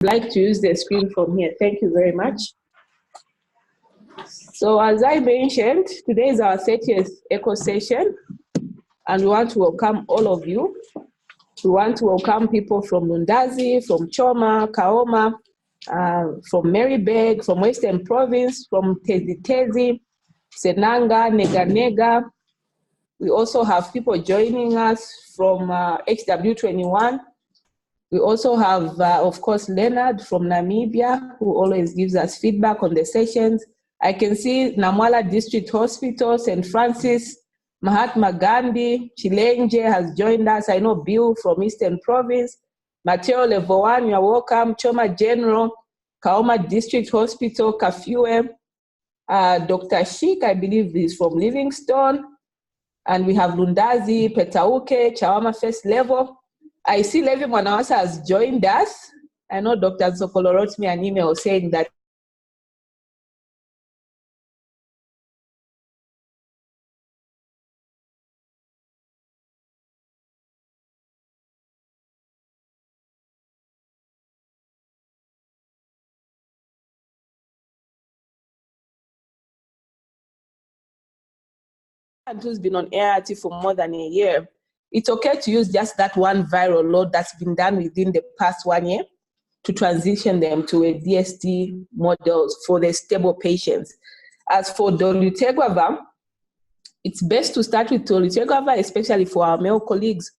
like to use the screen from here. Thank you very much. So as I mentioned, today is our 30th echo session, and we want to welcome all of you. We want to welcome people from Lundazi, from Choma, Kaoma, from Maryburg, from Western Province, from Tezi Tezi, Senanga, Nega Nega. We also have people joining us from HW21. We also have, of course, Leonard from Namibia, who always gives us feedback on the sessions. I can see Namwala District Hospital, St. Francis, Mahatma Gandhi, Suilanji has joined us. I know Bill from Eastern Province, Mateo Level 1, you're welcome, Choma General, Kaoma District Hospital, Kafue, Dr. Sheik, I believe is from Livingstone, and we have Lundazi, Petauke, Chawama First Level. I see Levi Mwanawasa has joined us. I know Dr. Zokolo wrote me an email saying that who's been on ART for more than a year, it's okay to use just that one viral load that's been done within the past 1 year to transition them to a DST model for the stable patients. As for dolutegravir, it's best to start with dolutegravir, especially for our male colleagues,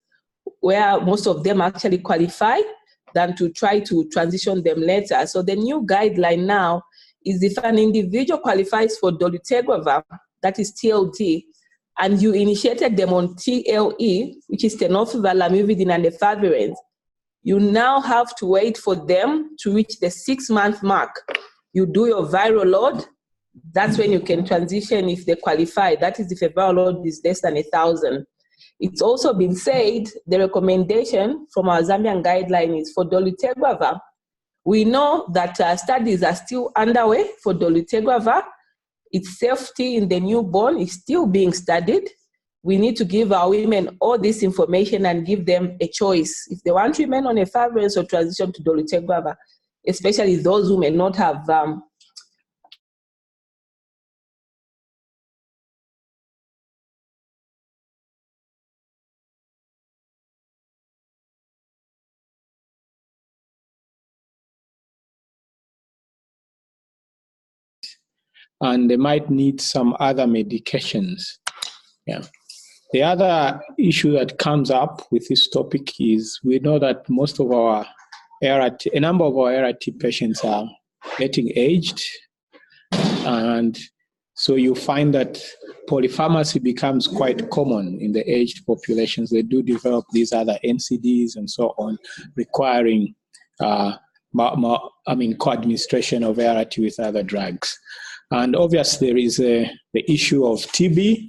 where most of them actually qualify, than to try to transition them later. So the new guideline now is if an individual qualifies for dolutegravir, that is TLD, and you initiated them on TLE, which is tenofovir, lamivudine, and efavirenz, you now have to wait for them to reach the 6-month mark. You do your viral load. That's when you can transition if they qualify. That is if a viral load is less than 1,000. It's also been said the recommendation from our Zambian guideline is for dolutegravir. We know that studies are still underway for dolutegravir. Its safety in the newborn is still being studied. We need to give our women all this information and give them a choice. If they want to remain on efavirenz or transition to dolutegravir, especially those who may not have and they might need some other medications. Yeah. The other issue that comes up with this topic is we know that most of our ART, a number of our ART patients are getting aged, and so you find that polypharmacy becomes quite common in the aged populations. They do develop these other NCDs and so on, requiring co-administration of ART with other drugs. And obviously there is the issue of TB.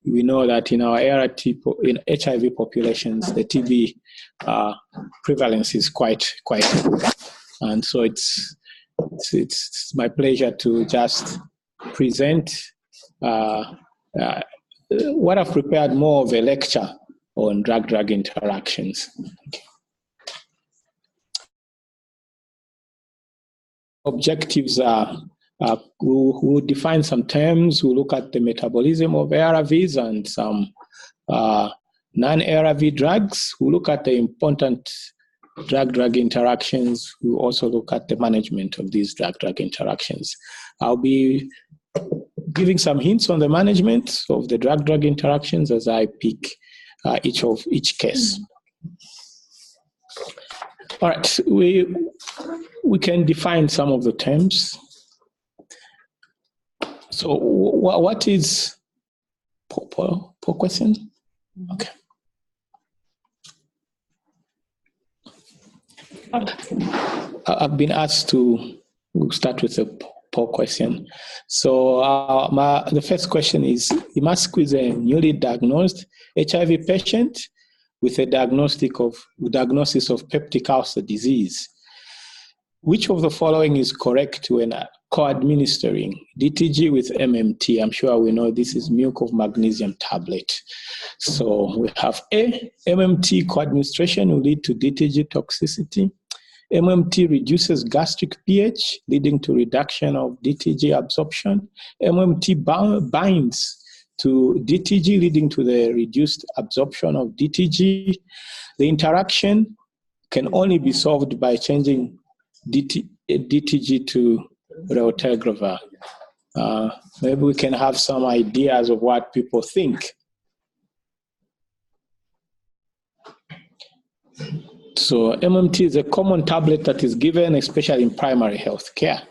We know that in our ART, in HIV populations, the TB prevalence is quite good. And so it's my pleasure to just present what I've prepared more of a lecture on drug-drug interactions. Objectives are we'll define some terms, we'll look at the metabolism of ARVs and some non-ARV drugs. We'll look at the important drug-drug interactions. We'll also look at the management of these drug-drug interactions. I'll be giving some hints on the management of the drug-drug interactions as I pick each case. All right, we can define some of the terms. So what is poor question? Okay. I've been asked to start with a poor question. So the first question is, you must squeeze a newly diagnosed HIV patient with a diagnosis of peptic ulcer disease. Which of the following is correct when co-administering DTG with MMT? I'm sure we know this is milk of magnesium tablet. So we have A, MMT co-administration will lead to DTG toxicity. MMT reduces gastric pH, leading to reduction of DTG absorption. MMT binds to DTG, leading to the reduced absorption of DTG. The interaction can only be solved by changing DTG to raltegravir. Maybe we can have some ideas of what people think. So MMT is a common tablet that is given, especially in primary health care.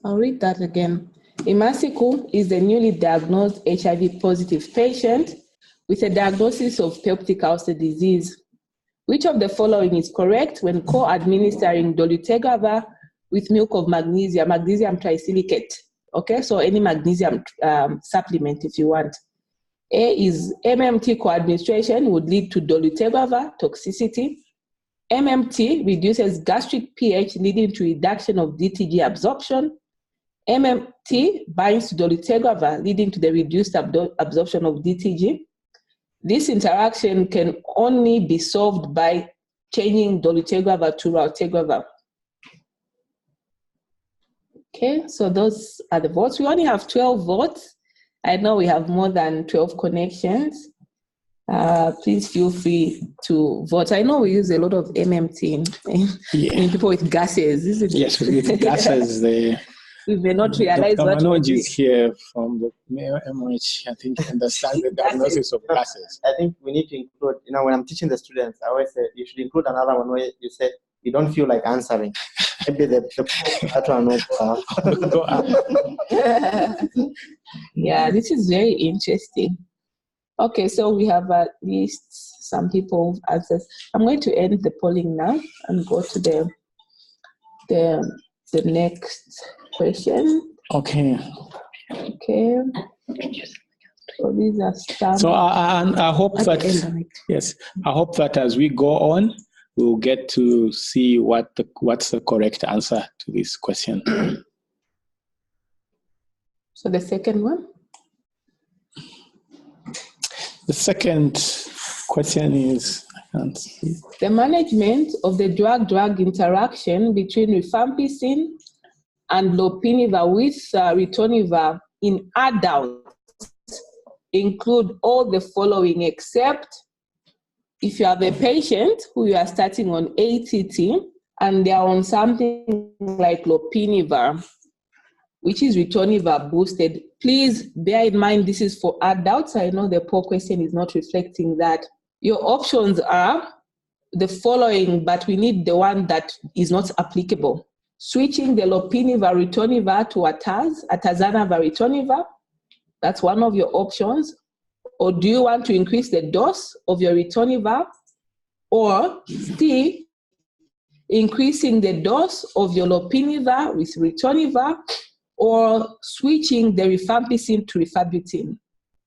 I'll read that again. Imasiku is a newly diagnosed HIV-positive patient with a diagnosis of peptic ulcer disease. Which of the following is correct when co-administering dolutegravir with milk of magnesium trisilicate? Okay, so any magnesium supplement if you want. A is MMT co-administration would lead to dolutegravir toxicity. MMT reduces gastric pH, leading to reduction of DTG absorption. MMT binds to dolutegravir, leading to the reduced absorption of DTG. This interaction can only be solved by changing dolutegravir to raltegravir. Okay, so those are the votes. We only have 12 votes. I know we have more than 12 connections. Please feel free to vote. I know we use a lot of MMT in people with gases, isn't it? Yes, with gases. We may not realize Dr. what MOH is here from the MOH. I think he understands the diagnosis of gases. I think we need to include, when I'm teaching the students, I always say you should include another one where you say you don't feel like answering. Maybe that one will go up. Yeah, this is very interesting. Okay, so we have at least some people answers. I'm going to end the polling now and go to the next question. Okay. Okay. So these are some. So I hope that I hope that as we go on, we'll get to see what's the correct answer to this question. So the second one. The second question is, I can't see. The management of the drug-drug interaction between rifampicin and lopinivir with ritonavir in adults include all the following except if you have a patient who you are starting on ATT and they are on something like lopinavir, which is ritonavir boosted. Please bear in mind this is for adults. I know the poll question is not reflecting that. Your options are the following, but we need the one that is not applicable. Switching the lopinavir ritonavir to atazanavir ritonavir. That's one of your options. Or do you want to increase the dose of your ritonavir? Or still increasing the dose of your lopinavir with ritonavir, or switching the rifampicin to rifabutin?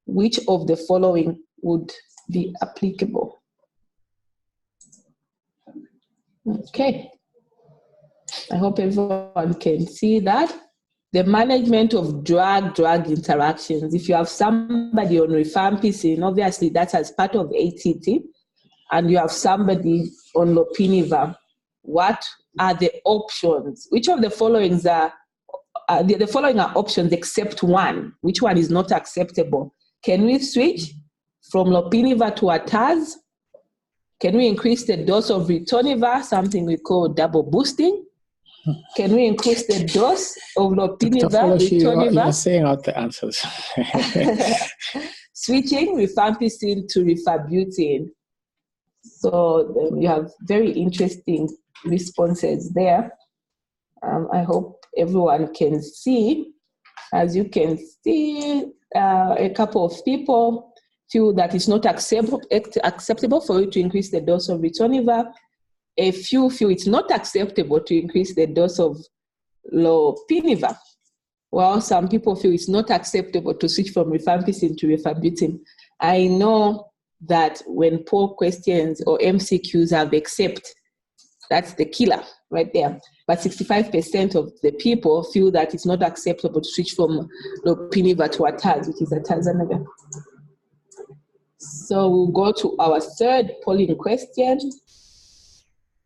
Which of the following would be applicable? Okay. I hope everyone can see that. The management of drug-drug interactions. If you have somebody on rifampicin, obviously that's as part of ATT, and you have somebody on lopinavir, what are the options? Which of the following are the following are options except one? Which one is not acceptable? Can we switch from lopinavir to ataz? Can we increase the dose of ritonavir, something we call double boosting? Can we increase the dose of lopinavir, ritonavir? You're saying out the answers. Switching rifampicin to rifabutin. So you have very interesting responses there. I hope everyone can see. As you can see, a couple of people feel that it's not acceptable for you to increase the dose of ritonavir. A few feel it's not acceptable to increase the dose of lopinavir. Well, some people feel it's not acceptable to switch from rifampicin to rifabutin. I know that when poll questions or MCQs have accept, that's the killer right there. But 65% of the people feel that it's not acceptable to switch from lopinavir to ataz, which is atazanavir. So we'll go to our third polling question.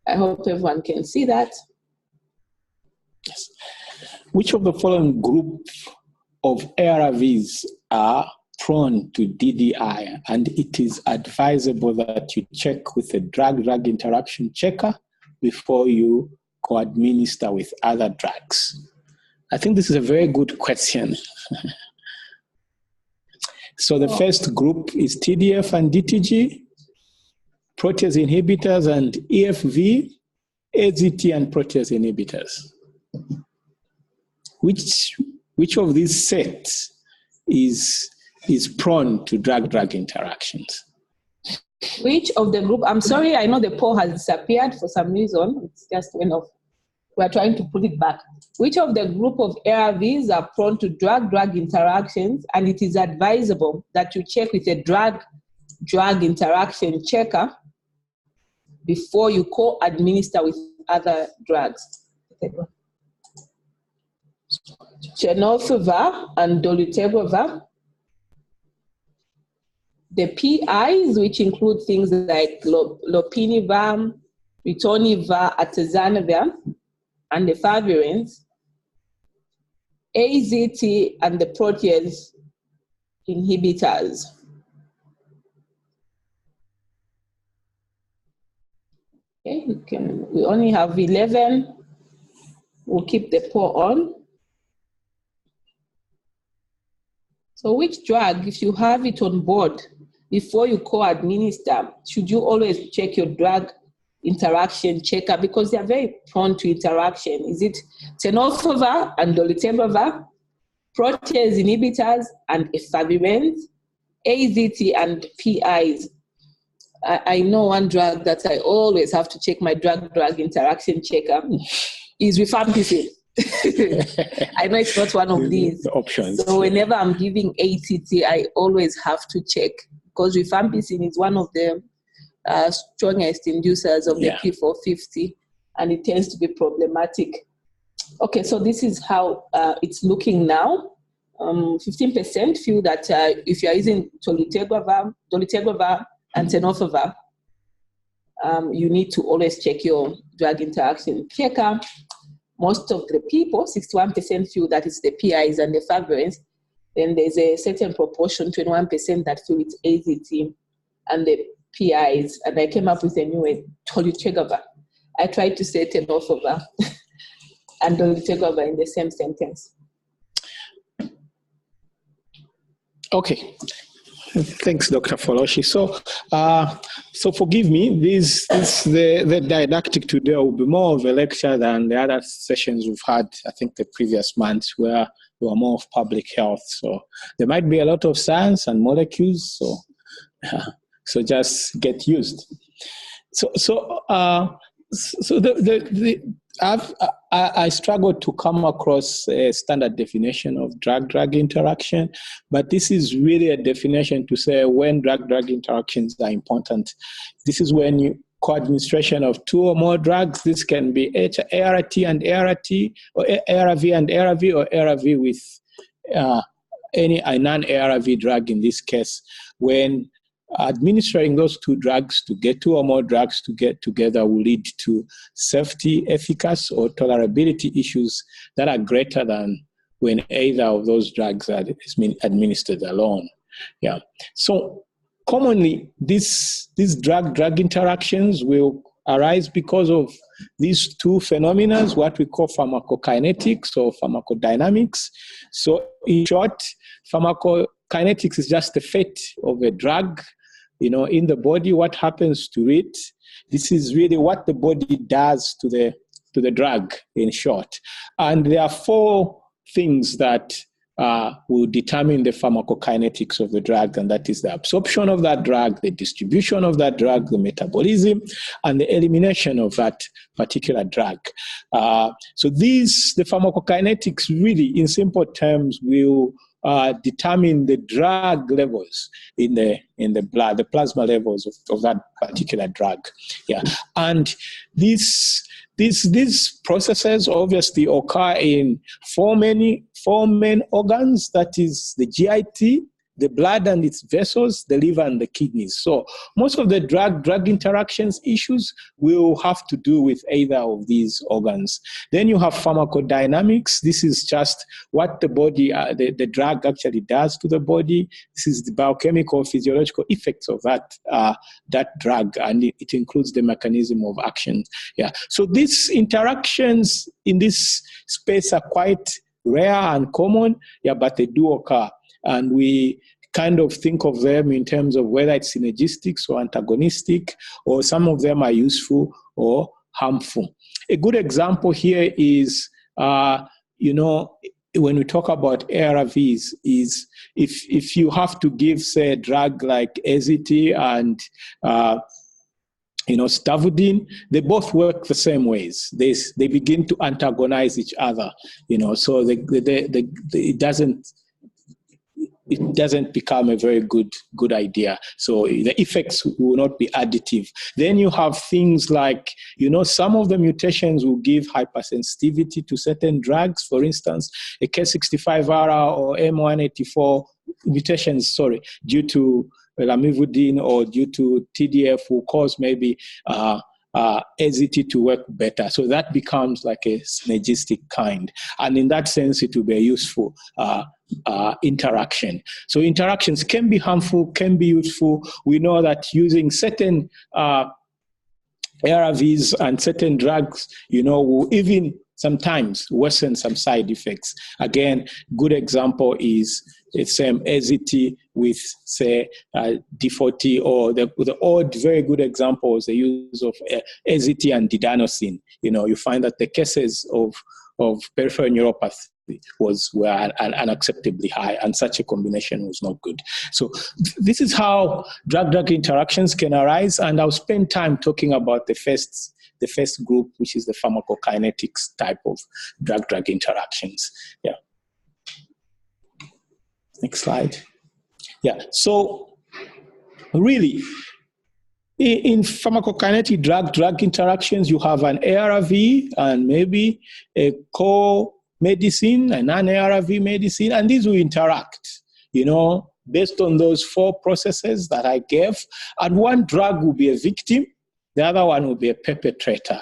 I hope everyone can see that. Yes. Which of the following group of ARVs are prone to DDI, and it is advisable that you check with a drug-drug interaction checker before you co-administer with other drugs? I think this is a very good question. So the first group is TDF and DTG, protease inhibitors and EFV, AZT and protease inhibitors. Which of these sets is prone to drug-drug interactions? Which of the group? I'm sorry, I know the poll has disappeared for some reason. It's just went off. We're trying to put it back. Which of the group of ARVs are prone to drug-drug interactions, and it is advisable that you check with a drug-drug interaction checker before you co-administer with other drugs? Tenofovir and dolutegravir. The PIs, which include things like lopinivir, ritonavir, atazanavir, and the efavirenz, AZT, and the protease inhibitors. Okay, we only have 11. We'll keep the poll on. So which drug, if you have it on board, before you co-administer, should you always check your drug interaction checker, because they are very prone to interaction? Is it tenofovir and dolutegravir, protease inhibitors and efavirenz, AZT and PIs? I know one drug that I always have to check my drug-drug interaction checker is rifampicin. I know it's not one of these options. So whenever I'm giving ATT, I always have to check, because rifampicin is one of the strongest inducers of the P450, and it tends to be problematic. Okay, so this is how it's looking now. 15% feel that if you are using dolutegravir and tenofovir, you need to always check your drug interaction checker. Most of the people, 61%, feel that it's the PIs and the efavirenz. Then there's a certain proportion, 21%, that feel it's AZT and the PIs. And I came up with a new one, dolutegravir. I tried to say tenofovir and dolutegravir in the same sentence. Okay. Thanks, Dr. Foloshi. So forgive me, the didactic today will be more of a lecture than the other sessions we've had, I think, the previous months, where we were more of public health. So there might be a lot of science and molecules, so just get used. I struggled to come across a standard definition of drug-drug interaction, but this is really a definition to say when drug-drug interactions are important. This is when co-administration of two or more drugs. This can be ART and ART, or ARV and ARV, or ARV with any non-ARV drug in this case, when administering those two drugs to get two or more drugs to get together will lead to safety, efficacy, or tolerability issues that are greater than when either of those drugs is being administered alone. Yeah. So commonly, these drug-drug interactions will arise because of these two phenomena, what we call pharmacokinetics or pharmacodynamics. So in short, pharmacokinetics is just the fate of a drug, in the body, what happens to it. This is really what the body does to the drug, in short. And there are four things that will determine the pharmacokinetics of the drug, and that is the absorption of that drug, the distribution of that drug, the metabolism, and the elimination of that particular drug. So the pharmacokinetics really, in simple terms, will determine the drug levels in the blood, the plasma levels of that particular drug. Yeah, and these processes obviously occur in four main organs. That is the GIT, the blood and its vessels, the liver and the kidneys. So most of the drug interactions issues will have to do with either of these organs. Then you have pharmacodynamics. This is just what the body, the drug actually does to the body. This is the biochemical, physiological effects of that drug, and it includes the mechanism of action. Yeah. So these interactions in this space are quite rare and common, yeah, but they do occur. And we kind of think of them in terms of whether it's synergistic or antagonistic, or some of them are useful or harmful. A good example here is, when we talk about ARVs, is if you have to give, say, a drug like AZT and stavudine, they both work the same ways. They begin to antagonize each other, so it doesn't become a very good idea. So the effects will not be additive. Then you have things like, some of the mutations will give hypersensitivity to certain drugs. For instance, a K65R or M184 mutations, due to lamivudine or due to TDF will cause maybe AZT to work better. So that becomes like a synergistic kind. And in that sense, it will be a useful interaction. So interactions can be harmful, can be useful. We know that using certain ARVs and certain drugs, will even sometimes worsen some side effects. Again, good example is the same AZT with, say, D40, or the odd, very good example is the use of AZT and didanosine. You find that the cases of peripheral neuropathy were unacceptably high, and such a combination was not good. So this is how drug-drug interactions can arise, and I'll spend time talking about the first group, which is the pharmacokinetics type of drug-drug interactions. Yeah. Next slide. Yeah, so really, in pharmacokinetic drug-drug interactions, you have an ARV and maybe a co-medicine, a non-ARV medicine, and these will interact, based on those four processes that I gave. And one drug will be a victim, the other one will be a perpetrator,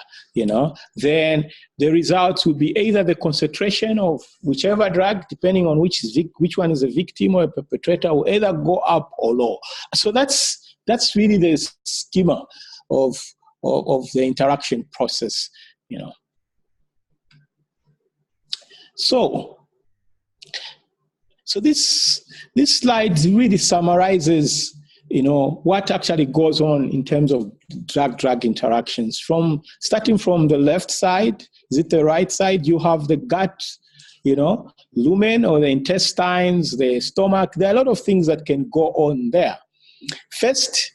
Then the results will be either the concentration of whichever drug, depending on which one is a victim or a perpetrator, will either go up or low. So that's really the schema of the interaction process, So this slide really summarizes what actually goes on in terms of drug-drug interactions. Starting from the left side, is it the right side? You have the gut, lumen, or the intestines, the stomach. There are a lot of things that can go on there. First,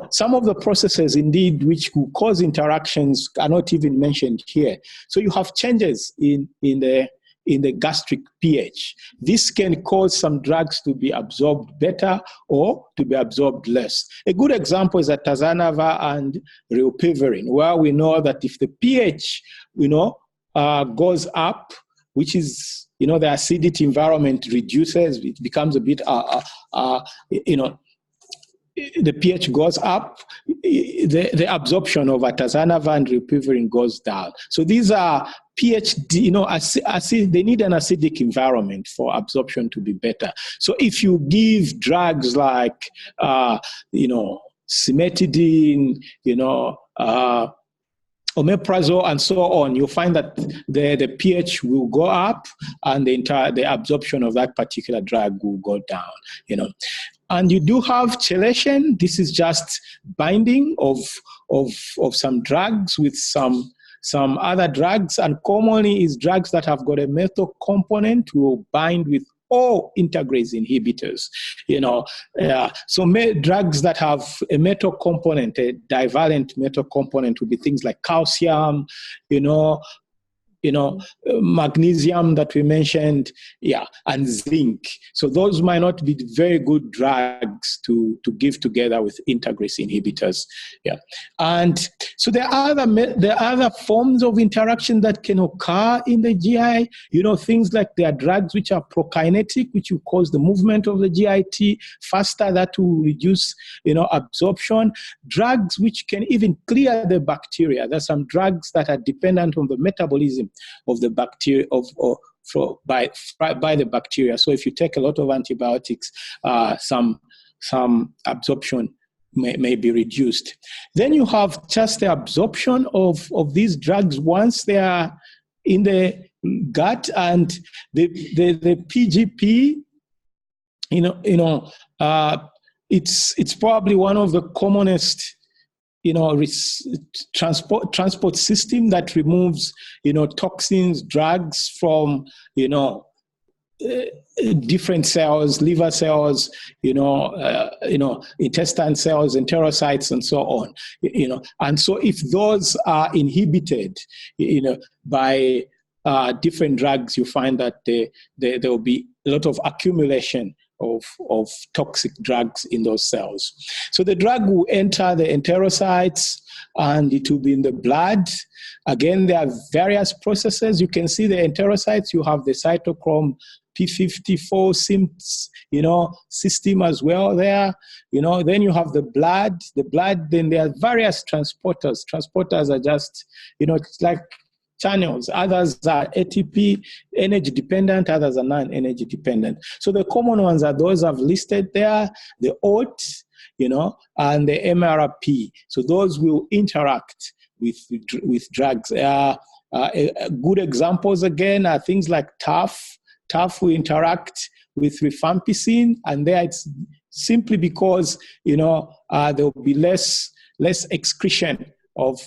some of the processes indeed which will cause interactions are not even mentioned here. So you have changes in the gastric pH. This can cause some drugs to be absorbed better or to be absorbed less. A good example is atazanava and rilpivirine, where we know that if the pH, goes up, which is, the acidity environment reduces, it becomes a bit, the pH goes up, the absorption of atazanava and rilpivirine goes down. So these are pH, acid, they need an acidic environment for absorption to be better. So if you give drugs like, cimetidine, omeprazole and so on, you'll find that the pH will go up and the absorption of that particular drug will go down, And you do have chelation. This is just binding of some drugs with some other drugs, and commonly is drugs that have got a methyl component will bind with all integrase inhibitors, So drugs that have a metal component, a divalent metal component, would be things like calcium, magnesium that we mentioned, and zinc. So those might not be very good drugs to give together with integrase inhibitors, And So there are other forms of interaction that can occur in the GI. Things like there are drugs which are prokinetic, which will cause the movement of the GIT faster. That will reduce, absorption. Drugs which can even clear the bacteria. There's some drugs that are dependent on the metabolism of the bacteria by the bacteria. So if you take a lot of antibiotics, some absorption may be reduced. Then you have just the absorption of these drugs once they are in the gut, and the PGP. It's probably one of the commonest transport system that removes toxins, drugs from different cells, liver cells, intestine cells, enterocytes, and so on. And so if those are inhibited, by different drugs, you find that there will be a lot of accumulation of toxic drugs in those cells. So the drug will enter the enterocytes and it will be in the blood. Again, there are various processes. You can see the enterocytes. You have the cytochrome P54 system as well there. Then you have the blood. Then there are various transporters. Transporters are just, it's like channels. Others are ATP, energy dependent, others are non-energy dependent. So the common ones are those I've listed there, the OAT, and the MRP. So those will interact with drugs. Good examples again are things like TAF. TAF will interact with rifampicin, and there it's simply because there will be less excretion of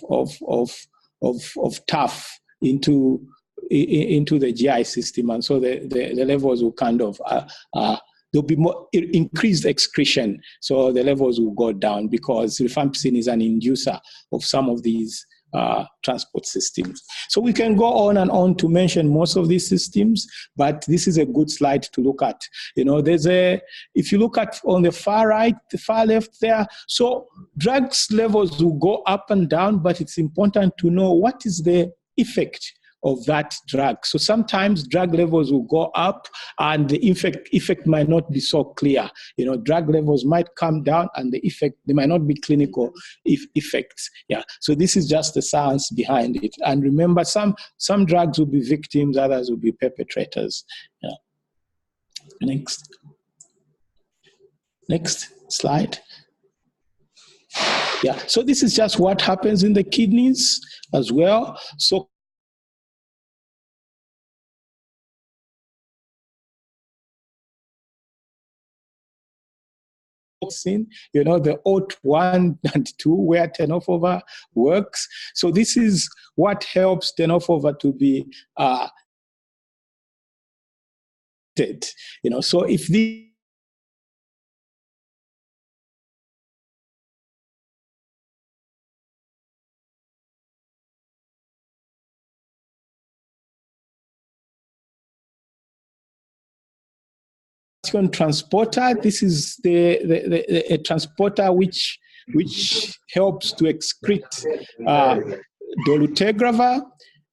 TAF into the GI system, and so the levels will kind of there'll be more increased excretion, so the levels will go down because rifampicin is an inducer of some of these transport systems. So we can go on and on to mention most of these systems, but this is a good slide to look at. If you look at on the far right, the far left there, so drugs levels will go up and down, but it's important to know what is the effect of that drug. So sometimes drug levels will go up and the effect might not be so clear. Drug levels might come down and the effect, they might not be clinical effects. Yeah. So this is just the science behind it. And remember, some drugs will be victims, others will be perpetrators. Yeah. Next slide. Yeah. So this is just what happens in the kidneys as well. So the OAT 1 and 2 where tenofovir works. So this is what helps tenofovir to be so if the transporter, this is a transporter which helps to excrete dolutegravir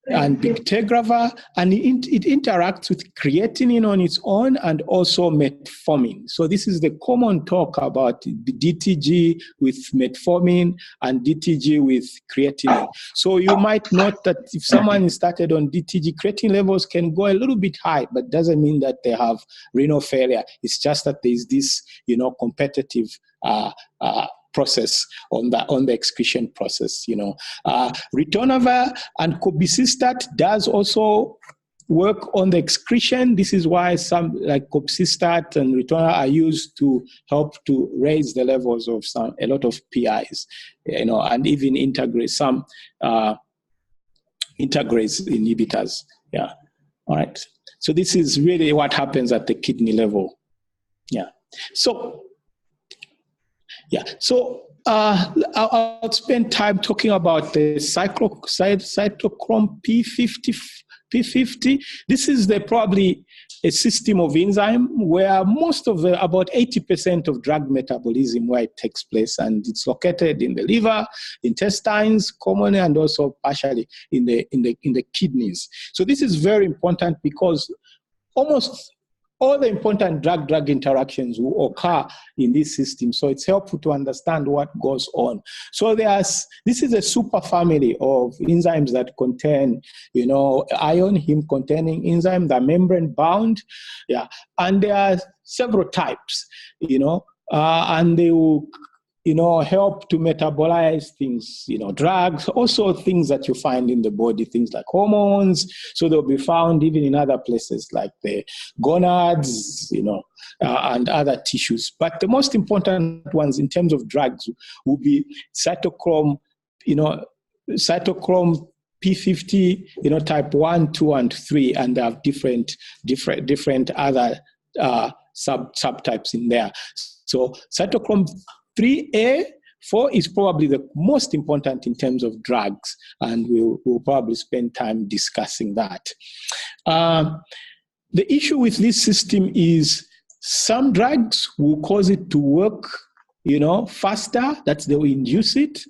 and bictegravir, and it interacts with creatinine on its own and also metformin. So this is the common talk about DTG with metformin and DTG with creatinine. So you might note that if someone is started on DTG, creatinine levels can go a little bit high, but doesn't mean that they have renal failure. It's just that there's this, competitive process on the excretion process. Ritonavir and cobicistat does also work on the excretion. This is why some like cobicistat and ritonavir are used to help to raise the levels of a lot of PIs, and even integrase some integrase inhibitors. Yeah. All right. So this is really what happens at the kidney level. Yeah. So I'll spend time talking about the cytochrome P50. This is probably a system of enzyme where most of about 80% of drug metabolism where it takes place, and it's located in the liver, intestines, commonly, and also partially in the kidneys. So this is very important because almost all the important drug-drug interactions will occur in this system. So it's helpful to understand what goes on. So this is a superfamily of enzymes that contain, iron, heme-containing enzyme, they're membrane-bound, and there are several types, and they will help to metabolize things, drugs, also things that you find in the body, things like hormones. So they'll be found even in other places like the gonads, and other tissues. But the most important ones in terms of drugs will be cytochrome, cytochrome P50, type 1, 2, and 3, and they have different other subtypes in there. So cytochrome 3A4 is probably the most important in terms of drugs, and we'll probably spend time discussing that. The issue with this system is some drugs will cause it to work, faster, that they will induce it,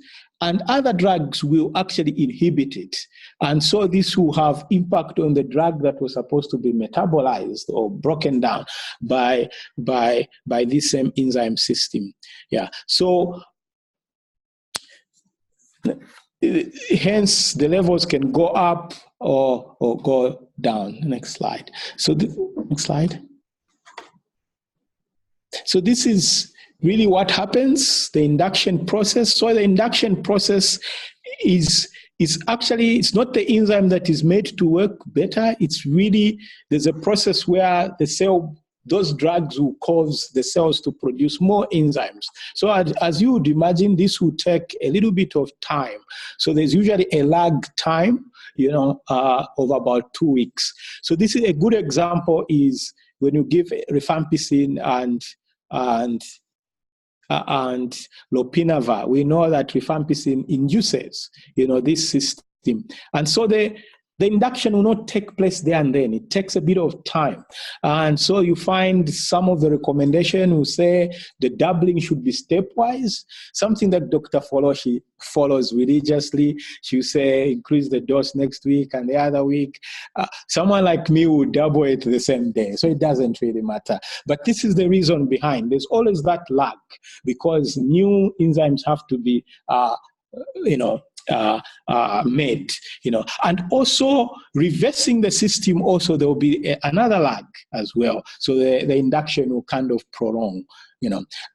and other drugs will actually inhibit it. And so this will have impact on the drug that was supposed to be metabolized or broken down by this same enzyme system. So hence the levels can go up or go down. Next slide. So next slide. So this is really what happens, the induction process. So the induction process is actually, it's not the enzyme that is made to work better. It's really, there's a process where those drugs will cause the cells to produce more enzymes. So as you would imagine, this will take a little bit of time. So there's usually a lag time, of about 2 weeks. So this is a good example is when you give rifampicin and lopinavir. We know that rifampicin induces, this system. And so the induction will not take place there and then. It takes a bit of time. And so you find some of the recommendation will say the doubling should be stepwise, something that Dr. Foloshi follows religiously. She'll say increase the dose next week and the other week. Someone like me would double it the same day. So it doesn't really matter. But this is the reason behind. There's always that lag because new enzymes have to be, made, and also reversing the system. Also, there will be another lag as well. So the induction will kind of prolong,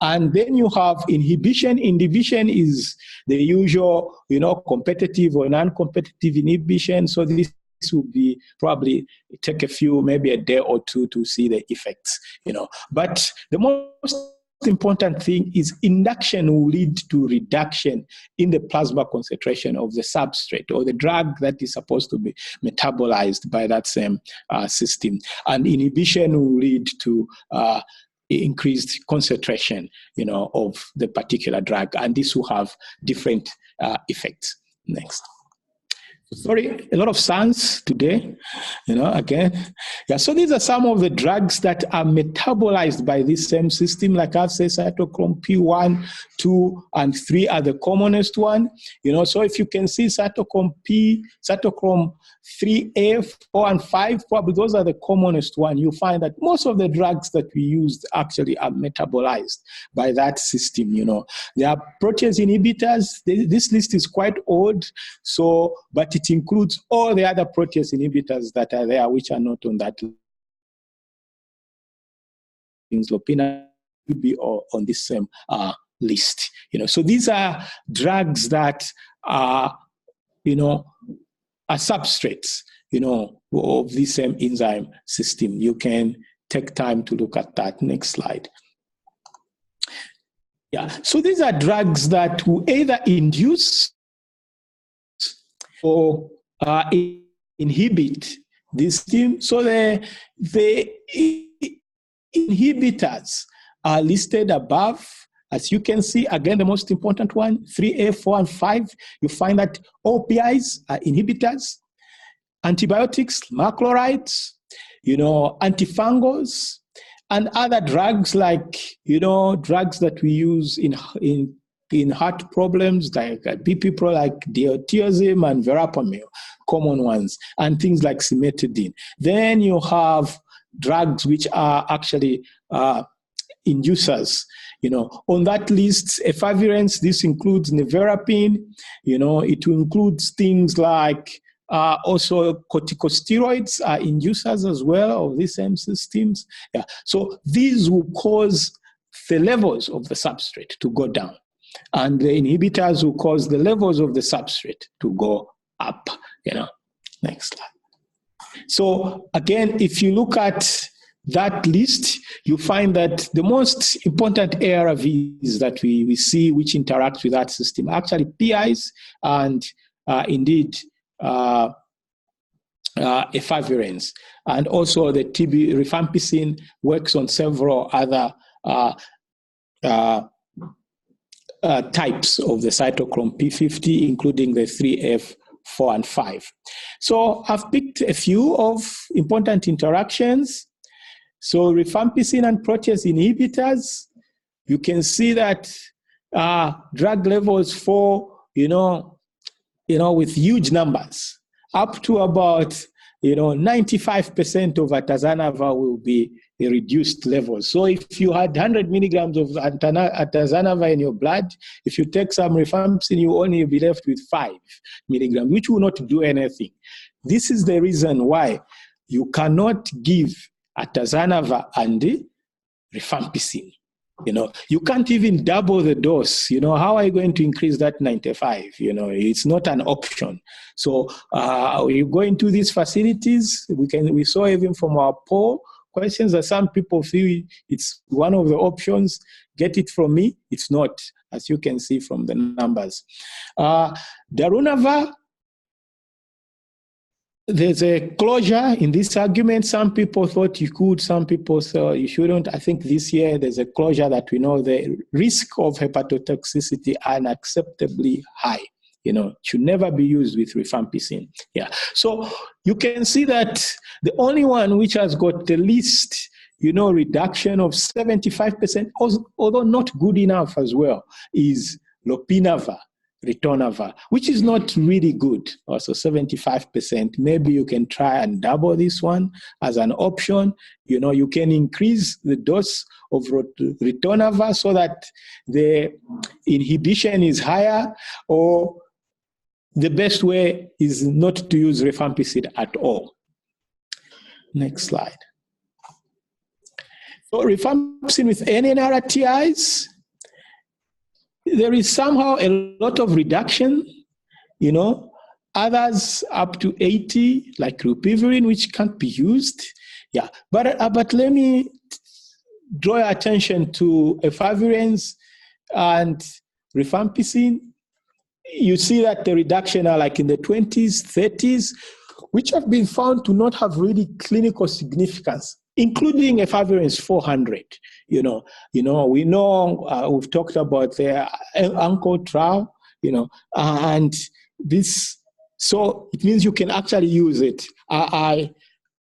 and then you have inhibition. Inhibition is the usual, competitive or non-competitive inhibition. So this will be probably take maybe a day or two to see the effects, But the most important thing is induction will lead to reduction in the plasma concentration of the substrate or the drug that is supposed to be metabolized by that same system. And inhibition will lead to increased concentration, of the particular drug. And this will have different effects. Next. Sorry, a lot of science today, again. So these are some of the drugs that are metabolized by this same system. Like I've said, cytochrome P1, 2, and 3 are the commonest one. So if you can see cytochrome 3A, 4, and 5, probably those are the commonest one. You find that most of the drugs that we used actually are metabolized by that system, There are protease inhibitors. This list is quite old, but it includes all the other protease inhibitors that are there, which are not on that list. Lopinavir will be on this same list. So these are drugs that are, are substrates, of this same enzyme system. You can take time to look at that. Next slide. So these are drugs that will either induce or inhibit this system. So the inhibitors are listed above. As you can see, again, the most important one, 3A, 4, and 5, you find that OPIs are inhibitors, antibiotics, macrolides, antifungals, and other drugs like, drugs that we use in heart problems, like BP like diazoxide and verapamil, common ones, and things like cimetidine. Then you have drugs which are actually inducers. On that list, efavirenz, this includes nevirapine. It includes things like also corticosteroids are inducers as well of these same systems. Yeah. So these will cause the levels of the substrate to go down, and the inhibitors will cause the levels of the substrate to go up. Next slide. So again, if you look at that list, you find that the most important ARVs that we see which interact with that system are actually PIs and indeed efavirenz. And also the TB rifampicin works on several other types of the cytochrome P50, including the 3F, 4, and 5. So I've picked a few of important interactions. So rifampicin and protease inhibitors, you can see that drug levels for, with huge numbers, up to about, 95% of atazanava will be a reduced level. So if you had 100 milligrams of atazanava in your blood, if you take some rifampicin, you only be left with 5 milligrams, which will not do anything. This is the reason why you cannot give atazanava and rifampicin. You can't even double the dose. How are you going to increase that 95? It's not an option. So you go into these facilities, we saw even from our poll questions that some people feel it's one of the options. Get it from me. It's not, as you can see from the numbers. Darunava, there's a closure in this argument. Some people thought you could, some people thought you shouldn't. I think this year there's a closure that we know the risk of hepatotoxicity are unacceptably high. Should never be used with rifampicin. Yeah. So you can see that the only one which has got the least, reduction of 75%, although not good enough as well, is lopinava, ritonava, which is not really good. Also 75%. Maybe you can try and double this one as an option. You can increase the dose of ritonava so that the inhibition is higher, or the best way is not to use rifampicin at all. Next slide. So rifampicin with NNRTIs, there is somehow a lot of reduction, others up to 80, like rilpivirine, which can't be used. Yeah, but let me draw your attention to efavirenz and rifampicin. You see that the reduction are like in the 20s, 30s, which have been found to not have really clinical significance, including efavirenz 400. We know we've talked about the ANCHOR trial, and this, so it means you can actually use it.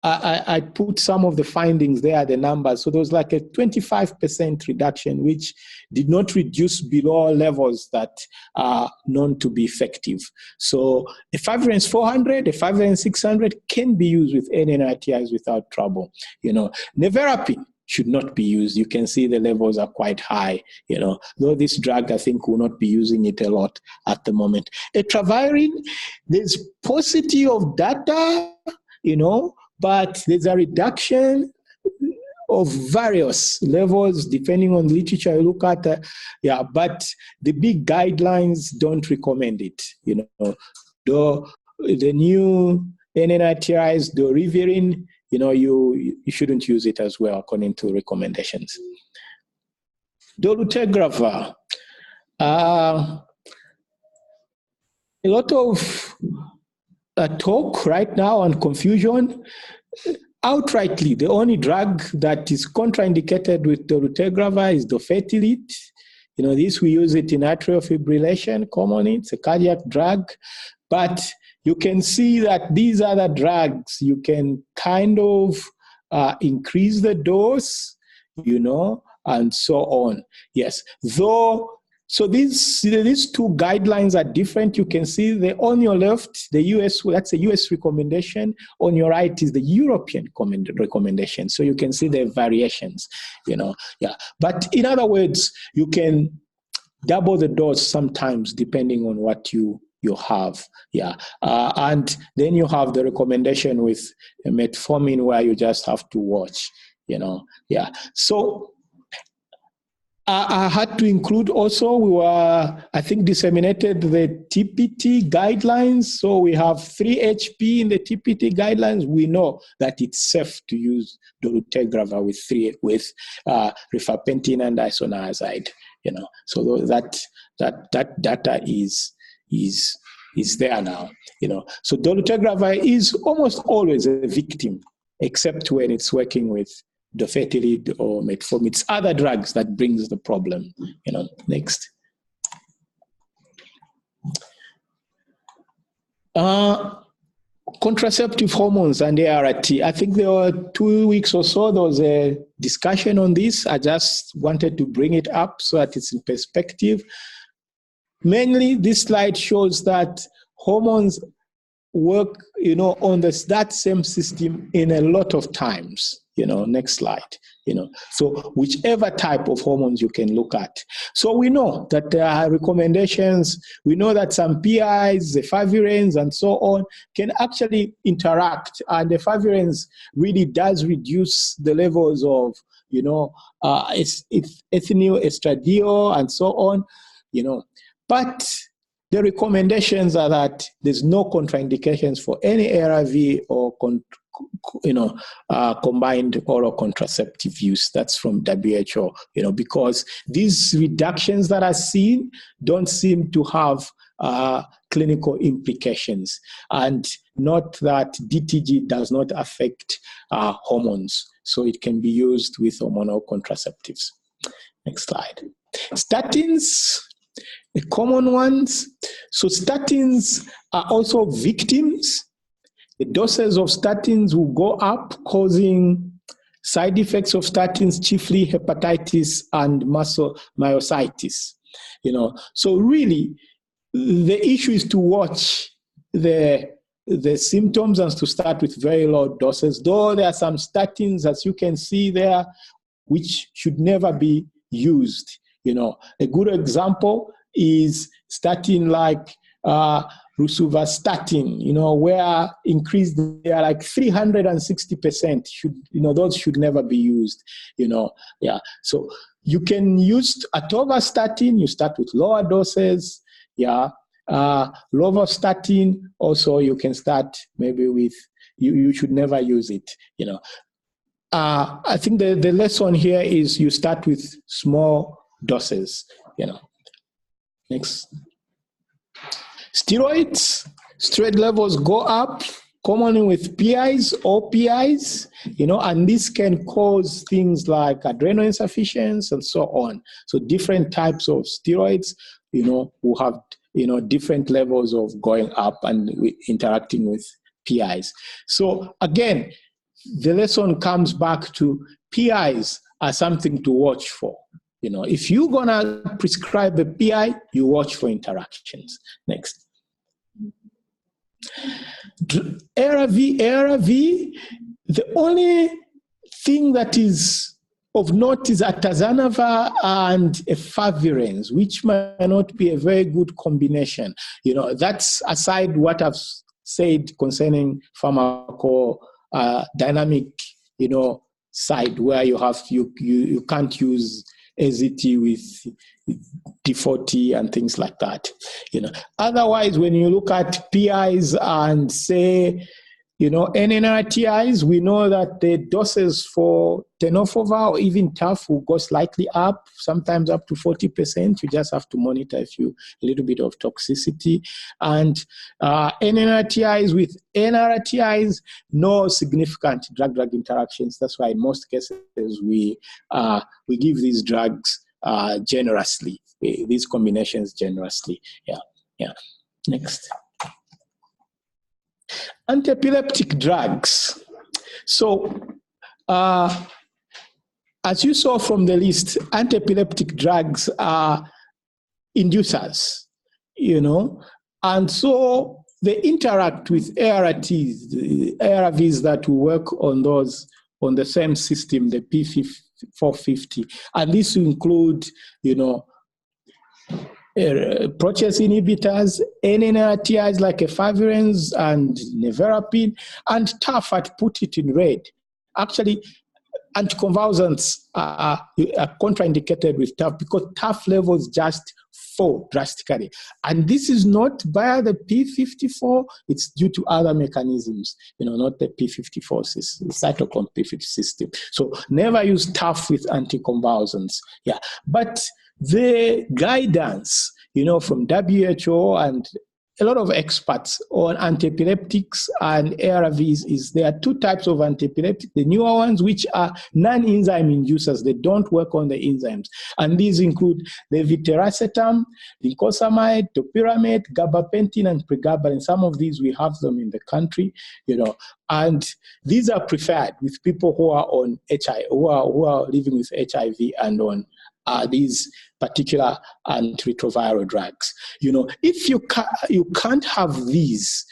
I put some of the findings there, the numbers. So there was like a 25% reduction, which did not reduce below levels that are known to be effective. So efavirenz 400, efavirenz 600 can be used with NNRTIs without trouble. Nevirapine should not be used. You can see the levels are quite high, though this drug, I think, will not be using it a lot at the moment. Etravirine, there's paucity of data, but there's a reduction of various levels depending on the literature you look at. But the big guidelines don't recommend it. Though the new NNRTIs, the riverine, you shouldn't use it as well according to recommendations. Dolutegravir, a lot of talk right now and confusion. Outrightly, the only drug that is contraindicated with dolutegravir is dofetilide. This, we use it in atrial fibrillation commonly. It's a cardiac drug. But you can see that these other drugs, you can kind of increase the dose, and so on. Yes, though. So these two guidelines are different. You can see on your left, the US, that's a US recommendation. On your right is the European recommendation. So you can see the variations, yeah. But in other words, you can double the dose sometimes depending on what you have, yeah. And then you have the recommendation with metformin where you just have to watch, yeah. So I had to include also, I think, disseminated the TPT guidelines. So we have 3-HP in the TPT guidelines. We know that it's safe to use dolutegravir with rifampicin and isoniazid. So that data is there now. So dolutegravir is almost always a victim, except when it's working with dofetilide or metformin. It's other drugs that brings the problem. Next. Contraceptive hormones and ART. I think there were 2 weeks or so, there was a discussion on this. I just wanted to bring it up so that it's in perspective. Mainly, this slide shows that hormones work, on that same system in a lot of times. Next slide. So whichever type of hormones you can look at. So we know that there are recommendations. We know that some PIs, the efavirenz, and so on, can actually interact, and the efavirenz really does reduce the levels of, ethinyl estradiol and so on. But the recommendations are that there's no contraindications for any ARV or combined oral contraceptive use. That's from WHO, because these reductions that are seen don't seem to have clinical implications, and not that DTG does not affect hormones, so it can be used with hormonal contraceptives. Next slide. Statins, the common ones. So statins are also victims. The doses of statins will go up, causing side effects of statins, chiefly hepatitis and myositis. So really, the issue is to watch the symptoms and to start with very low doses. Though there are some statins, as you can see there, which should never be used. A good example is statin like rosuvastatin, where increased, they are like 360%. Those should never be used. Yeah. So you can use atorvastatin. You start with lower doses. Yeah. Lovastatin also you can start maybe with. You should never use it. I think the lesson here is you start with small doses. Next. Steroid levels go up, commonly with PIs or PIs, and this can cause things like adrenal insufficiency and so on. So different types of steroids, will have, different levels of going up and interacting with PIs. So again, the lesson comes back to PIs are something to watch for. If you're gonna prescribe a PI, you watch for interactions. Next. ARV, the only thing that is of note is atazanavir and efavirenz, which might not be a very good combination. That's aside what I've said concerning pharmacodynamic, side where you can't use AZT with D40 and things like that. Otherwise, when you look at PIs and say, NNRTIs, we know that the doses for tenofovir or even TAF will go slightly up, sometimes up to 40%. You just have to monitor a little bit of toxicity. And NNRTIs with NRTIs, no significant drug-drug interactions. That's why in most cases we give these drugs generously, these combinations generously. Yeah. Next. Antiepileptic drugs. So as you saw from the list, anti-epileptic drugs are inducers, and so they interact with ARTs, the ARVs that will work on those on the same system, the P450, and this will include, protease inhibitors, NNRTIs like efavirenz and nevirapine, and TAF, I put it in red. Actually, anticonvulsants are contraindicated with TAF because TAF levels just fall drastically. And this is not via the P54, it's due to other mechanisms, not the P54 system, cytochrome P50 system. So never use TAF with anticonvulsants. Yeah, but the guidance, from WHO and a lot of experts on antiepileptics and ARVs is there are two types of antiepileptics, the newer ones, which are non-enzyme inducers. They don't work on the enzymes. And these include levetiracetam, lincosamide, topiramate, gabapentin, and pregabalin. Some of these, we have them in the country, and these are preferred with people who are on HIV, who are living with HIV and on these particular antiretroviral drugs. If you can't have these,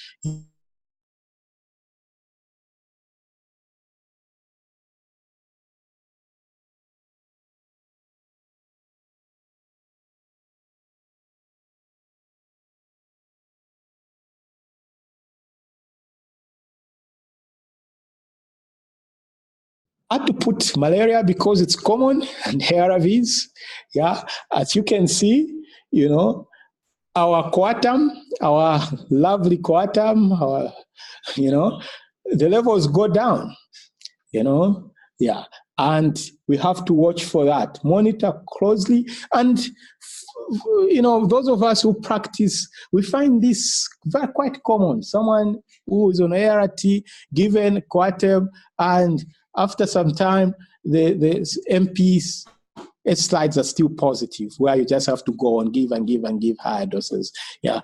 I had to put malaria because it's common and ARVs. Yeah, as you can see, our coatam, our lovely coatam, the levels go down, yeah. And we have to watch for that, monitor closely. And, those of us who practice, we find this quite common. Someone who is on ART given coatam, and after some time, the MPs slides are still positive, where you just have to go and give higher doses. Yeah,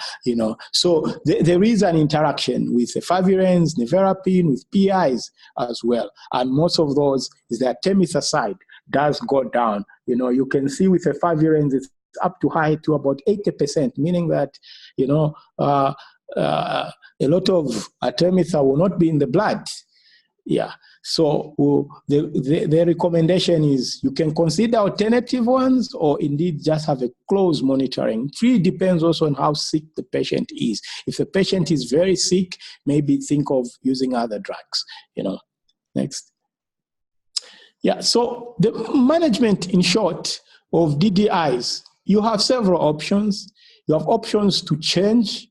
So there is an interaction with efavirenz, nevirapine, with PIs as well, and most of those is that artemiside does go down. You can see with efavirenz it's up to high to about 80%, meaning that a lot of artemiside will not be in the blood. Yeah. So the recommendation is you can consider alternative ones or indeed just have a close monitoring. It really depends also on how sick the patient is. If the patient is very sick, maybe think of using other drugs, Next. Yeah, so the management, in short, of DDIs, you have several options. You have options to change,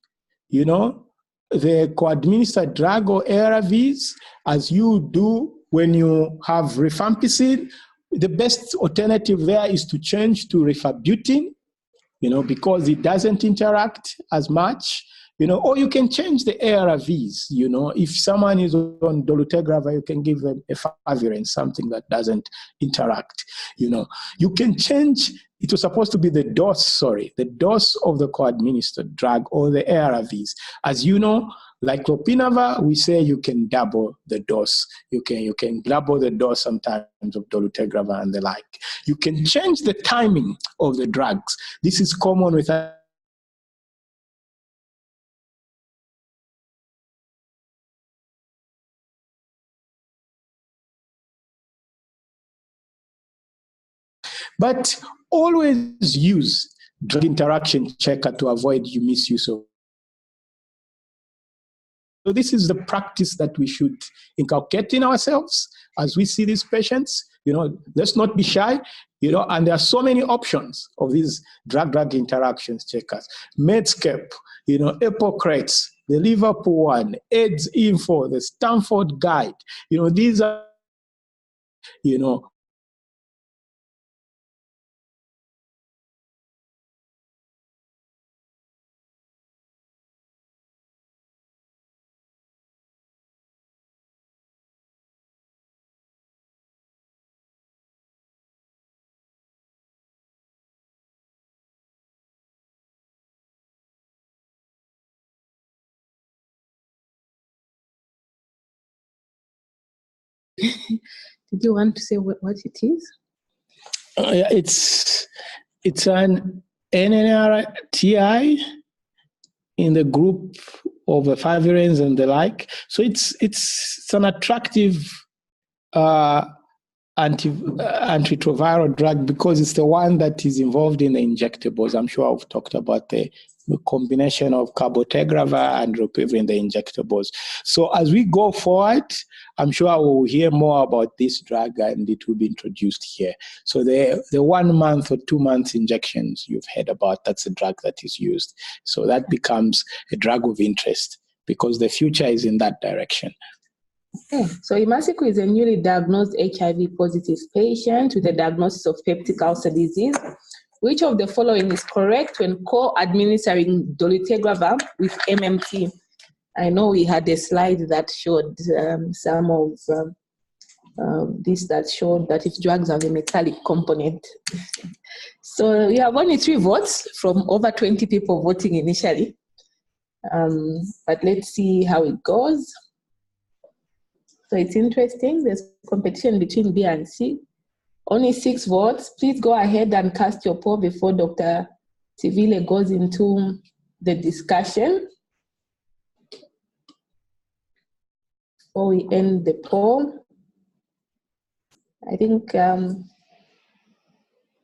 the co-administered drug or ARVs, as you do when you have rifampicin. The best alternative there is to change to rifabutin, because it doesn't interact as much, or you can change the ARVs, if someone is on dolutegravir, you can give them efavirenz, something that doesn't interact, You can change, it was supposed to be the dose of the co-administered drug or the ARVs. As you know, like lopinavir, we say you can double the dose. You can double the dose sometimes of dolutegravir and the like. You can change the timing of the drugs. This is common with but always use drug interaction checker to avoid misuse of. So this is the practice that we should inculcate in ourselves as we see these patients. Let's not be shy, and there are so many options of these drug-drug interactions checkers. Medscape, Hippocrates, the Liverpool one, AIDS Info, the Stanford Guide. These are, Did you want to say what it is? It's an NNRTI in the group of efavirenz and the like. So it's an attractive antiretroviral drug because it's the one that is involved in the injectables. I'm sure I've talked about the combination of cabotegravir and rilpivirine in the injectables. So as we go forward, I'm sure we'll hear more about this drug and it will be introduced here. So the 1 month or 2 month injections you've heard about, that's a drug that is used. So that becomes a drug of interest because the future is in that direction. Okay. So Imasiku is a newly diagnosed HIV positive patient with a diagnosis of peptic ulcer disease. Which of the following is correct when co-administering dolutegravir with MMT? I know we had a slide that showed some of this that showed that if drugs have a metallic component. So we have only 3 votes from over 20 people voting initially. But let's see how it goes. So it's interesting. There's competition between B and C. Only 6 votes. Please go ahead and cast your poll before Dr. Sivile goes into the discussion. Before we end the poll, I think,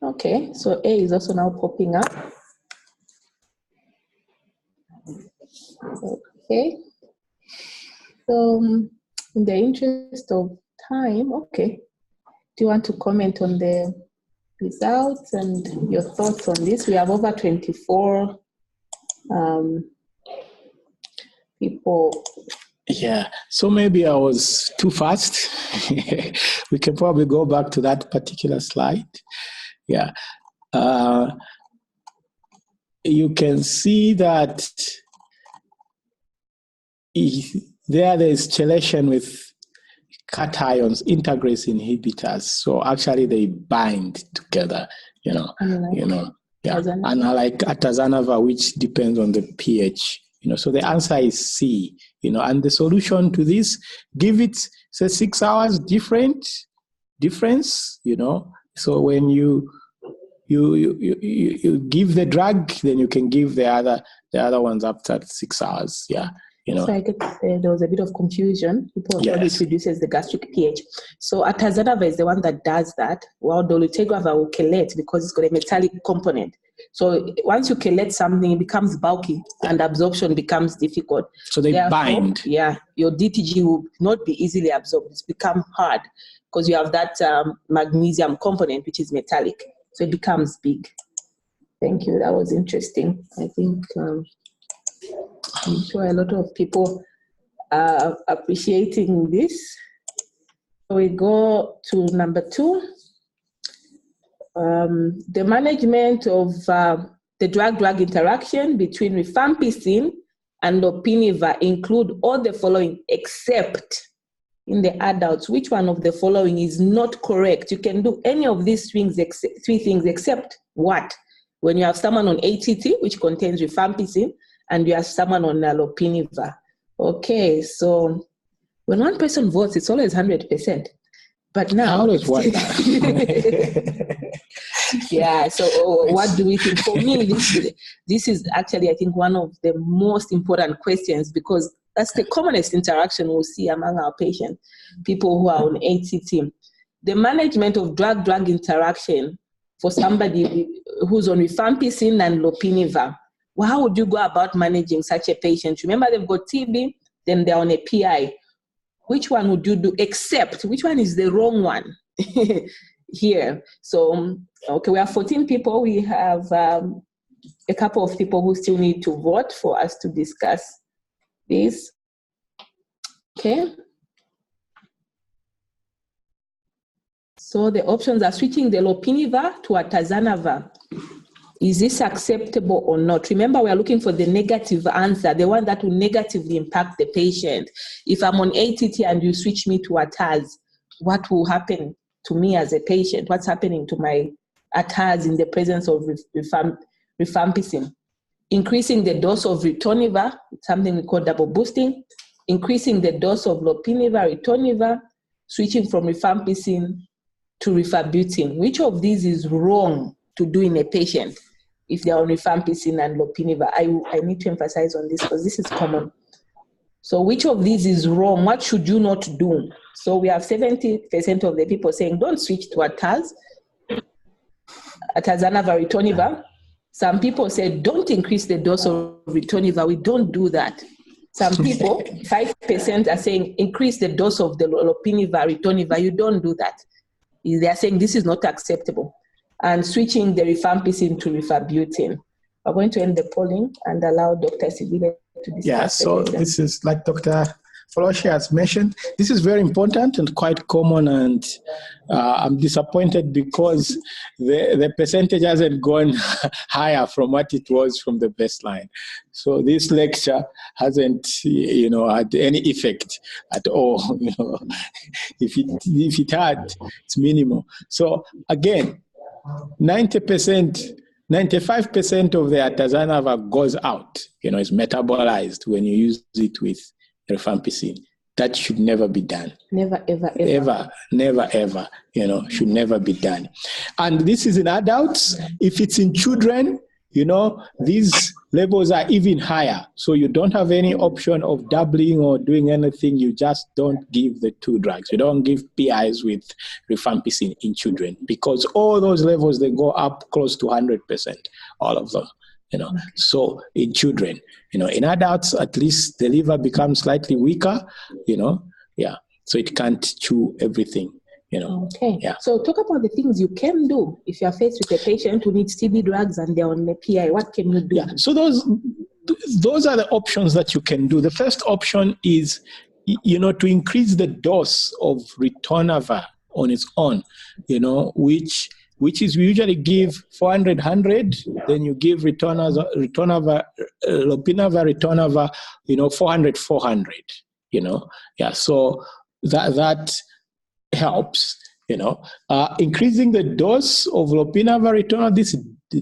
okay, so A is also now popping up. Okay. So in the interest of time, okay. Do you want to comment on the results and your thoughts on this? We have over 24 people. Yeah, so maybe I was too fast. We can probably go back to that particular slide. Yeah. You can see that there's chelation with cations, integrase inhibitors. So actually they bind together, yeah. Unlike atazanavir, which depends on the pH, So the answer is C, and the solution to this, give it, say, 6 hours difference, So when you give the drug, then you can give the other ones after 6 hours, yeah. So I get there was a bit of confusion. People thought it reduces the gastric pH. So atazanavir is the one that does that, while dolutegravir will chelate because it's got a metallic component. So once you chelate something, it becomes bulky and absorption becomes difficult. So they bind. Yeah, your DTG will not be easily absorbed. It's become hard because you have that magnesium component, which is metallic. So it becomes big. Thank you. That was interesting. I think... I'm sure a lot of people are appreciating this. So we go to number 2. The management of the drug-drug interaction between rifampicin and lopinivir include all the following except in the adults. Which one of the following is not correct? You can do any of these things, 3 things, except what? When you have someone on ATT, which contains rifampicin, and you have someone on lopinivir. Okay, so when one person votes, it's always 100%. But now... How does one? Yeah, so what do we think? For me, this is actually, I think, one of the most important questions because that's the commonest interaction we'll see among our patients, people who are on ATT. The management of drug-drug interaction for somebody who's on rifampicin and lopinivir. Well, how would you go about managing such a patient? Remember, they've got TB, then they're on a PI. Which one would you do? Except, which one is the wrong one here? So, okay, we have 14 people. We have a couple of people who still need to vote for us to discuss this. Okay. So the options are switching the lopinivir to atazanavir. Is this acceptable or not? Remember, we are looking for the negative answer, the one that will negatively impact the patient. If I'm on ATT and you switch me to ataz, what will happen to me as a patient? What's happening to my ataz in the presence of rifampicin? Increasing the dose of ritonavir, something we call double boosting. Increasing the dose of lopinivir, ritonavir. switching from rifampicin to rifabutin. Which of these is wrong to do in a patient if they are on rifampicin and lopinivir? I need to emphasize on this because this is common. So which of these is wrong? What should you not do? So we have 70% of the people saying don't switch to atazanavir ritonavir. Some people say don't increase the dose of ritonavir. We don't do that. Some people, 5% are saying increase the dose of the lopinivir ritonavir. You don't do that. They are saying this is not acceptable. And switching the rifampicin to rifabutin. We're going to end the polling and allow Dr. Sivile to discuss. Yeah, so this is like Dr. Foloshi has mentioned. This is very important and quite common, and I'm disappointed because the percentage hasn't gone higher from what it was from the baseline. So this lecture hasn't, had any effect at all. If it had, it's minimal. So again, 95% of the atazanavir goes out, is metabolized when you use it with rifampicin. That should never be done. Never, ever, ever. Ever, never, ever, should never be done. And this is in adults. If it's in children, these levels are even higher. So you don't have any option of doubling or doing anything. You just don't give the two drugs. You don't give PIs with rifampicin in children because all those levels, they go up close to 100%, all of them. So in children, in adults, at least the liver becomes slightly weaker, so it can't chew everything. Okay. Yeah. So talk about the things you can do if you are faced with a patient who needs TB drugs and they're on the PI. What can you do? Yeah. So those are the options that you can do. The first option is, to increase the dose of ritonavir on its own, which is we usually give 400, 100, then you give lopinavir, ritonavir, 400, 400, Yeah. So that helps, increasing the dose of lopinavir ritonavir, this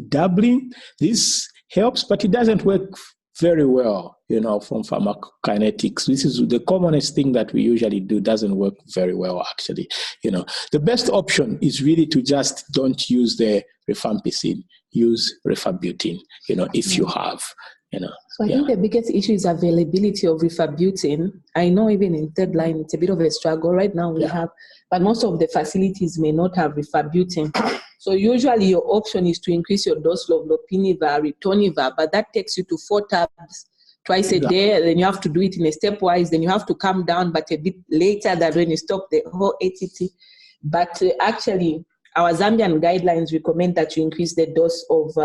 doubling, this helps, but it doesn't work very well, from pharmacokinetics. This is the commonest thing that we usually do, doesn't work very well, actually. The best option is really to just don't use the rifampicin, use rifabutin, if you have, So I think the biggest issue is availability of rifabutin. I know even in third line, it's a bit of a struggle. Right now we have, but most of the facilities may not have rifabutin. So usually your option is to increase your dose of lopinavir, ritonavir, but that takes you to 4 tabs twice a day. Then you have to do it in a stepwise. Then you have to come down, but a bit later than when you stop the whole ATT. But actually, our Zambian guidelines recommend that you increase the dose of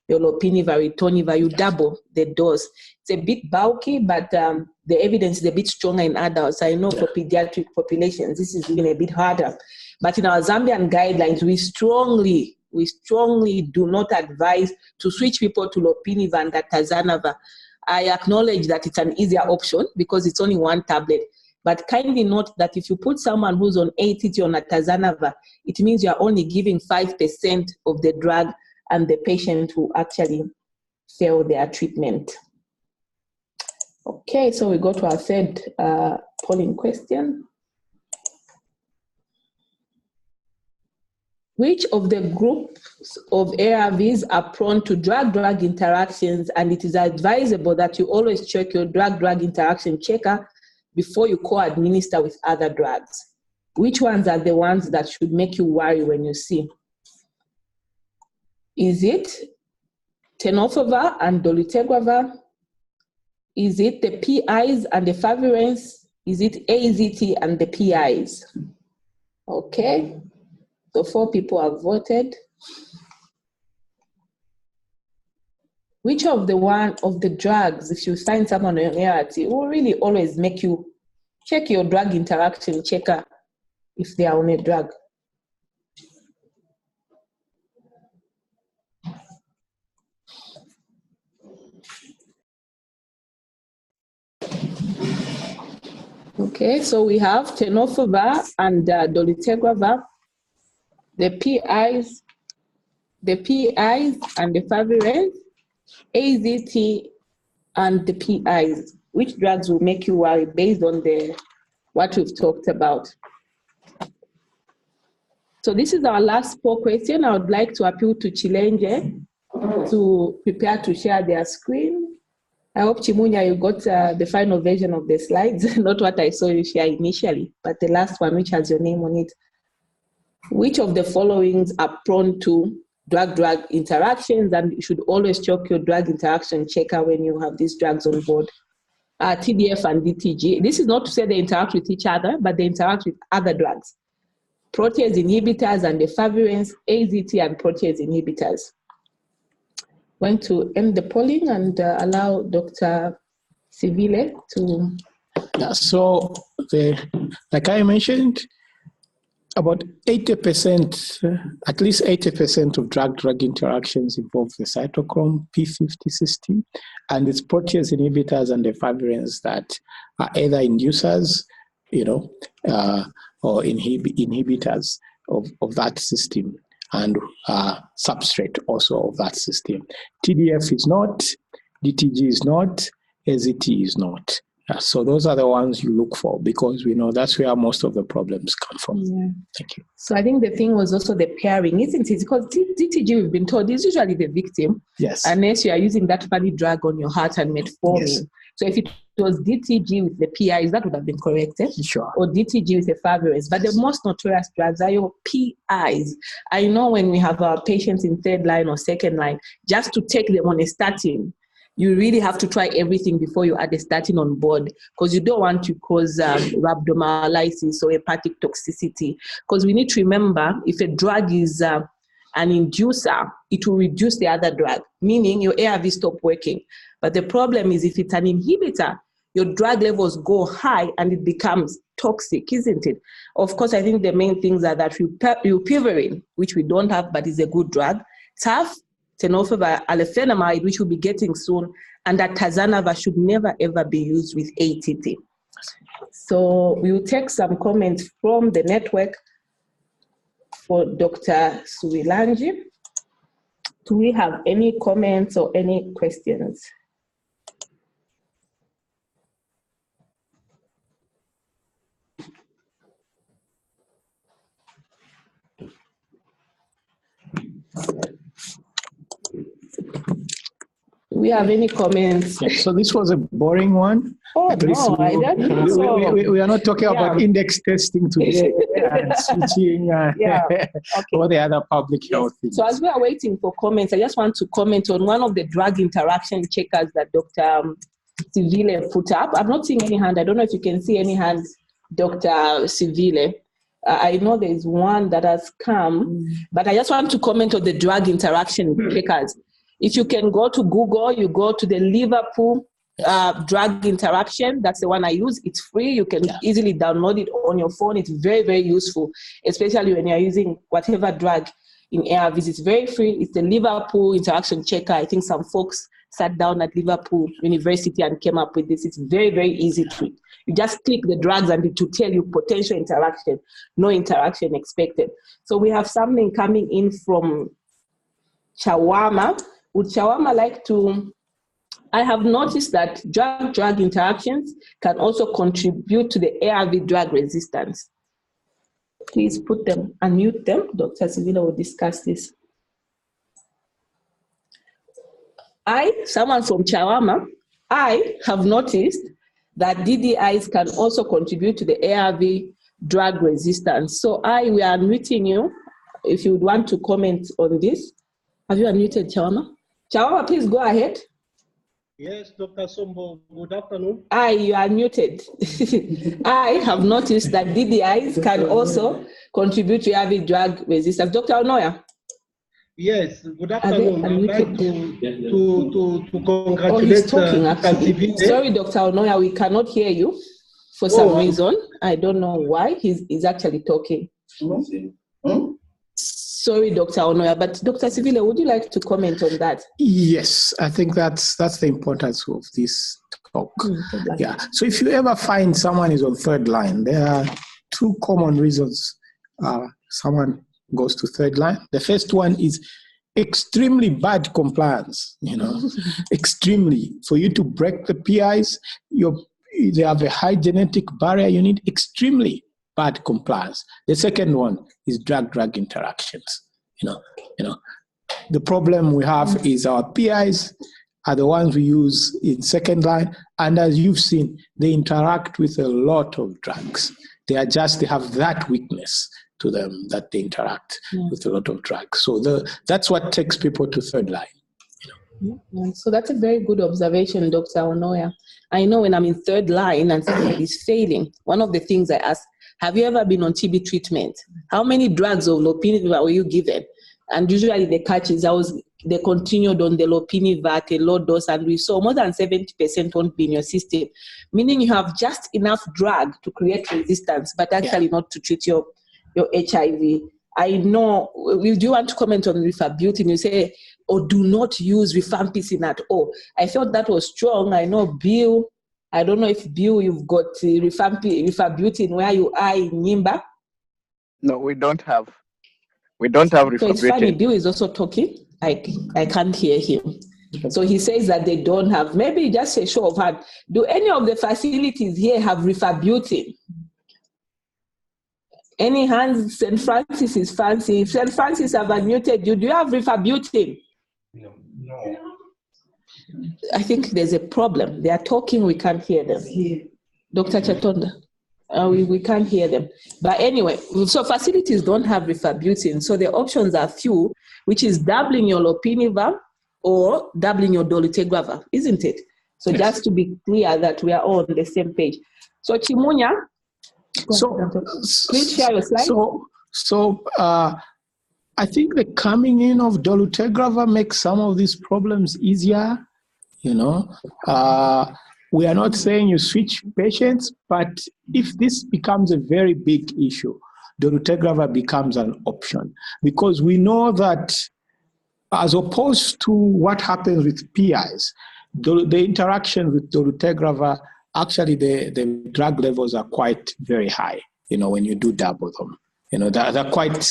your lopinavir, ritonavir, you double the dose. It's a bit bulky, but the evidence is a bit stronger in adults. I know for pediatric populations, this is even a bit harder. But in our Zambian guidelines, we strongly do not advise to switch people to lopinavir and atazanavir. I acknowledge that it's an easier option because it's only 1 tablet. But kindly note that if you put someone who's on ATT on atazanavir, it means you're only giving 5% of the drug and the patient will actually fail their treatment. Okay, so we go to our third polling question. Which of the groups of ARVs are prone to drug-drug interactions, and it is advisable that you always check your drug-drug interaction checker before you co-administer with other drugs? Which ones are the ones that should make you worry when you see? Is it tenofovir and dolutegravir? Is it the PIs and the favirenz? Is it AZT and the PIs? Okay. So 4 people have voted. Which of the drugs, if you find someone on ART, will really always make you check your drug interaction checker if they are on a drug? Okay, so we have tenofovir and dolutegravir. The PIs and the favirenz, AZT and the PIs. Which drugs will make you worry based on what we've talked about? So this is our last poll question. I would like to appeal to Suilanji to prepare to share their screen. I hope, Chimunya, you got the final version of the slides, not what I saw you share initially, but the last one, which has your name on it. Which of the followings are prone to drug-drug interactions, and you should always check your drug interaction checker when you have these drugs on board? TDF and DTG. This is not to say they interact with each other, but they interact with other drugs. Protease inhibitors and efavirenz, AZT and protease inhibitors. Going to end the polling and allow Dr. Sivile to... Yeah, so, like I mentioned, about 80%, at least 80% of drug-drug interactions involve the cytochrome P50 system, and it's protease inhibitors and efavirenz that are either inducers, or inhibitors of that system, and substrate also of that system. TDF is not, DTG is not, AZT is not. So those are the ones you look for, because we know that's where most of the problems come from. Yeah. Thank you. So I think the thing was also the pairing, isn't it? Because DTG, we've been told, is usually the victim. Yes. Unless you are using that funny drug on your heart and metformin. Yes. So if it was DTG with the PIs, that would have been corrected. Sure. Or DTG with efavirenz. But the most notorious drugs are your PIs. I know when we have our patients in third line or second line, just to take them on a statin, you really have to try everything before you add a statin on board, because you don't want to cause rhabdomyolysis or hepatic toxicity. Because we need to remember, if a drug is an inducer, it will reduce the other drug, meaning your ARV stop working. But the problem is if it's an inhibitor, your drug levels go high and it becomes toxic, isn't it? Of course, I think the main things are that rilpivirine, which we don't have but is a good drug, TAF, tenofovir, alafenamide, which we'll be getting soon, and that tazanava should never ever be used with ATT. So we'll take some comments from the network for Dr. Suilanji. Do we have any comments or any questions? Do we have any comments? Yeah, so this was a boring one. Oh, no, I don't think so. We are not talking about index testing today and switching all the other public health things. So as we are waiting for comments, I just want to comment on one of the drug interaction checkers that Dr. Sivile put up. I'm not seeing any hand. I don't know if you can see any hands, Dr. Sivile. I know there is one that has come, but I just want to comment on the drug interaction checkers. If you can go to Google, you go to the Liverpool drug interaction. That's the one I use. It's free. You can easily download it on your phone. It's very, very useful, especially when you're using whatever drug in ARVs. It's very free. It's the Liverpool interaction checker. I think some folks sat down at Liverpool University and came up with this. It's very, very easy to. You just click the drugs and it will tell you potential interaction, no interaction expected. So we have something coming in from Chawama. Would Chawama like to? I have noticed that drug-drug interactions can also contribute to the ARV drug resistance. Please put them, unmute them. Dr. Sivile will discuss this. Someone from Chawama, I have noticed that DDIs can also contribute to the ARV drug resistance. So we are unmuting you if you would want to comment on this. Have you unmuted, Chawama? Chawama, please go ahead. Yes, Dr. Sombo, good afternoon. You are muted. I have noticed that DDIs can also contribute to ARV drug resistance. Dr. Onoya? Yes, good afternoon. I'd like to congratulate he's talking, actually. Sivile. Sorry, Dr. Onoya, we cannot hear you for some reason. I don't know why. He's actually talking. Sorry, Dr. Onoya, but Dr. Sivile, would you like to comment on that? Yes, I think that's the importance of this talk. Yeah. So if you ever find someone is on third line, there are two common reasons someone goes to third line. The first one is extremely bad compliance, extremely. For you to break the PIs, they have a high genetic barrier. You need extremely bad compliance. The second one is drug-drug interactions. The problem we have is our PIs are the ones we use in second line, and as you've seen, they interact with a lot of drugs. They have that weakness to them that they interact with a lot of drugs. So that's what takes people to third line. So that's a very good observation, Dr. Onoya. I know when I'm in third line and somebody is failing, one of the things I ask, have you ever been on TB treatment? How many drugs of lopinivir were you given? And usually the catch is they continued on the lopinivir at a low dose, and we saw more than 70% won't be in your system, meaning you have just enough drug to create resistance, but actually not to treat your HIV. I know, do you want to comment on rifabutin? You say, do not use rifampicin at all. I felt that was strong. I know, Bill, I don't know if, Bill, you've got rifabutin where you are in Nimba. No, we don't have. We don't have rifabutin. So it's funny, Bill is also talking. I can't hear him. So he says that they don't have. Maybe just a show of hand. Do any of the facilities here have rifabutin? Any hands? St. Francis is fancy. If St. Francis have unmuted you, do you have rifabutin? No. I think there's a problem. They are talking, we can't hear them. Dr. Chatonda, we can't hear them. But anyway, so facilities don't have rifabutin. So the options are few, which is doubling your lopinivir or doubling your dolutegravir, isn't it? So just to be clear that we are all on the same page. So Chimunya, please share your slide. So I think the coming in of dolutegravir makes some of these problems easier. We are not saying you switch patients, but if this becomes a very big issue, dolutegravir becomes an option, because we know that as opposed to what happens with PIs, the interaction with dolutegravir, actually the drug levels are quite very high, when you do double them. They're quite,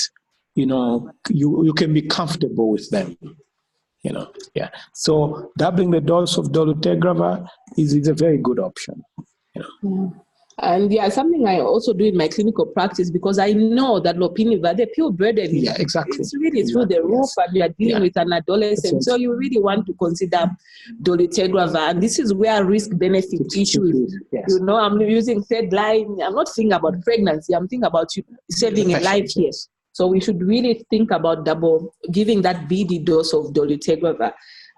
you can be comfortable with them. So doubling the dose of dolutegravir is a very good option. And something I also do in my clinical practice, because I know that lopinivir, the pill burden, it's really through the roof, and you are dealing with an adolescent. So you really want to consider dolutegravir, and this is where risk-benefit issues. I'm using third line. I'm not thinking about pregnancy. I'm thinking about you saving a life here. So we should really think about giving that BD dose of dolutegravir.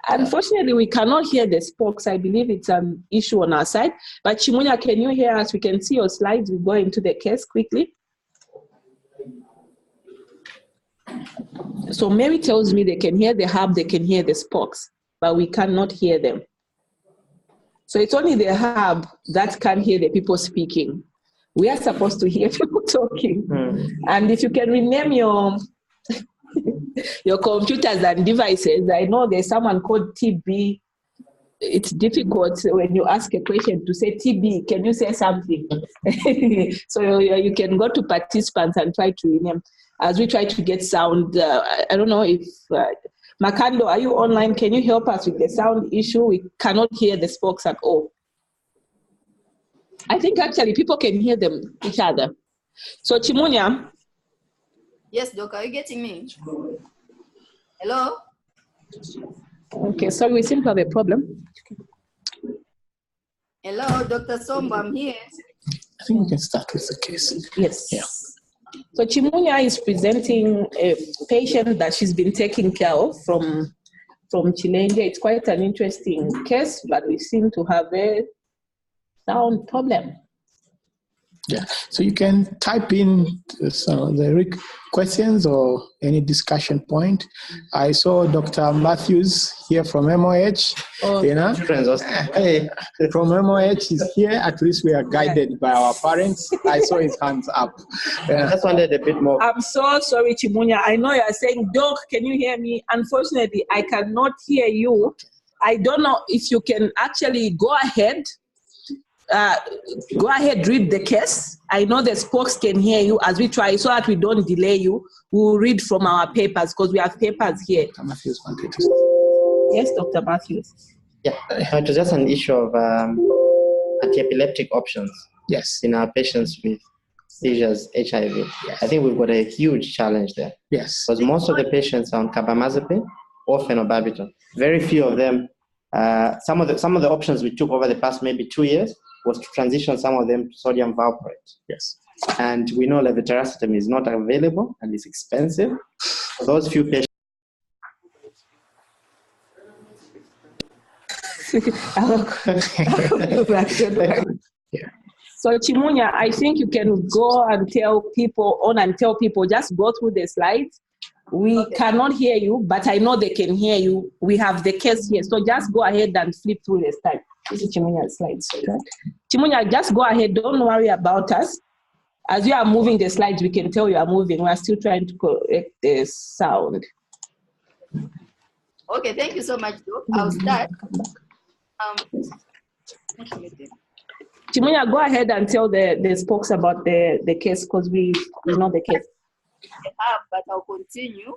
Unfortunately, we cannot hear the spokes. I believe it's an issue on our side. But Chimunya, can you hear us? We can see your slides. We go into the case quickly. So Mary tells me they can hear the hub, they can hear the spokes, but we cannot hear them. So it's only the hub that can hear the people speaking. We are supposed to hear people talking. And if you can rename your computers and devices, I know there's someone called TB. It's difficult when you ask a question to say, TB, can you say something? So you can go to participants and try to rename. As we try to get sound, I don't know if, Makando, are you online? Can you help us with the sound issue? We cannot hear the spokes at all. I think actually people can hear each other. So Chimunya. Yes, Doc, are you getting me? Hello? Okay, sorry, we seem to have a problem. Hello, Dr. Sombo, I'm here. I think we can start with the case. Yes. Yeah. So Chimunya is presenting a patient that she's been taking care of from Suilanji. It's quite an interesting case, but we seem to have a sound problem. Yeah, so you can type in the questions or any discussion point. I saw Dr. Matthews here from MOH. From MOH is here. At least we are guided by our parents. I saw his hands up. I just wanted a bit more. I'm so sorry, Chimunya. I know you're saying, Doc, can you hear me? Unfortunately, I cannot hear you. I don't know if you can actually go ahead, read the case. I know the spokes can hear you as we try, so that we don't delay you. We'll read from our papers, because we have papers here. Dr. Matthews wanted to. Yes, Dr. Matthews. Yeah, it was just an issue of anti-epileptic options. Yes. In our patients with seizures, HIV. I think we've got a huge challenge there. Yes. Because most of the patients are on carbamazepine or phenobarbital. Very few of them. Some of the options we took over the past maybe 2 years was to transition some of them to sodium valproate. Yes. And we know levetiracetam is not available and it's expensive. For those few patients. So Chimunya, I think you can go and tell people, just go through the slides. We cannot hear you, but I know they can hear you. We have the case here. So just go ahead and flip through the slide. This is Chimunya's slides. Okay? Chimunya, just go ahead. Don't worry about us. As you are moving the slides, we can tell you are moving. We are still trying to correct the sound. Okay, thank you so much, Doc. I'll start. Chimunya, go ahead and tell the spokes about the case, because we know the case. But I'll continue.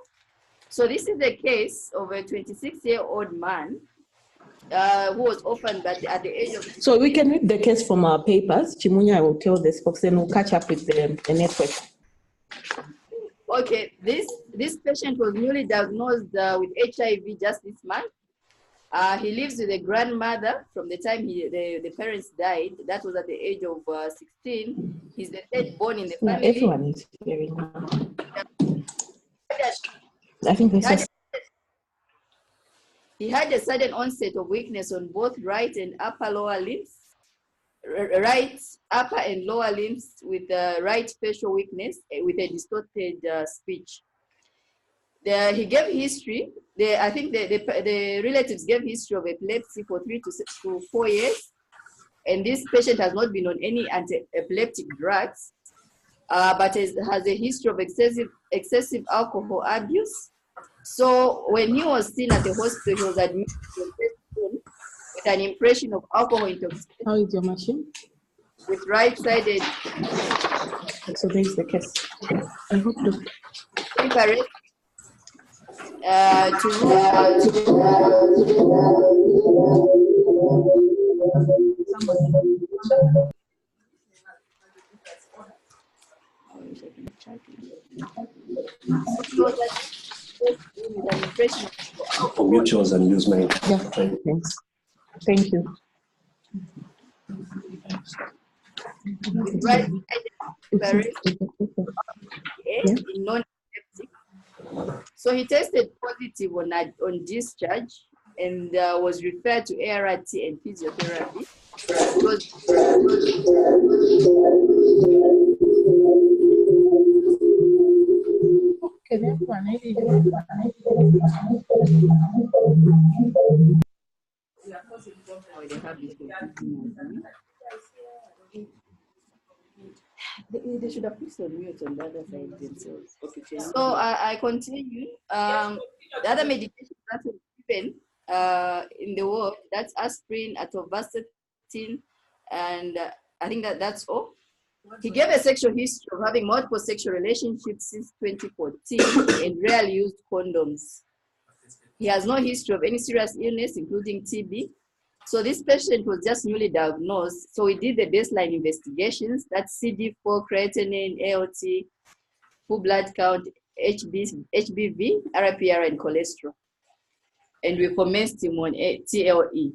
So this is the case of a 26-year-old man who was orphaned at the age of... So we can read the case from our papers. Chimunya will tell the spokes, and we'll catch up with the network. Okay, this patient was newly diagnosed with HIV just this month. He lives with a grandmother from the time the parents died. That was at the age of 16. He's the third born in the family. Everyone is hearing now. I think he had a sudden onset of weakness on both right and upper lower limbs. Right upper and lower limbs with right facial weakness with a distorted speech. He gave history. I think the relatives gave history of epilepsy for 3 to 4 years, and this patient has not been on any anti-epileptic drugs, but has a history of excessive alcohol abuse. So when he was seen at the hospital, he was admitted with an impression of alcohol intoxication. How is your machine? With right-sided. So there's the case. I hope Infrared. For mutuals and use mine. Yeah, thanks. Thank you. Right, non-epileptic. So he tested positive on discharge and was referred to ART and physiotherapy. They should have put on mute on the other side themselves. So I continue. The other medications that were given in the world, that's aspirin, atorvastatin, and I think that's all. He gave a sexual history of having multiple sexual relationships since 2014 and rarely used condoms. He has no history of any serious illness, including TB. So this patient was just newly diagnosed. So we did the baseline investigations, that's CD4, creatinine, ALT, full blood count, HBV, RPR, and cholesterol. And we commenced him on TLE.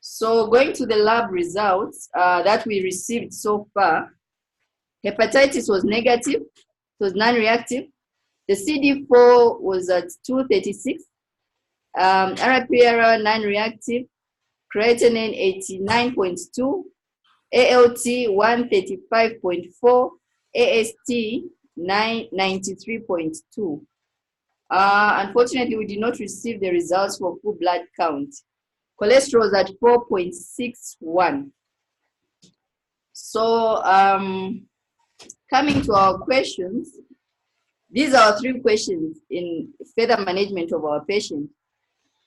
So going to the lab results that we received so far, hepatitis was negative, it was non-reactive. The CD4 was at 236, RPR non-reactive, creatinine 89.2, ALT 135.4, AST 93.2. Unfortunately, we did not receive the results for full blood count. Cholesterol was at 4.61. So coming to our questions, these are our 3 questions in further management of our patient.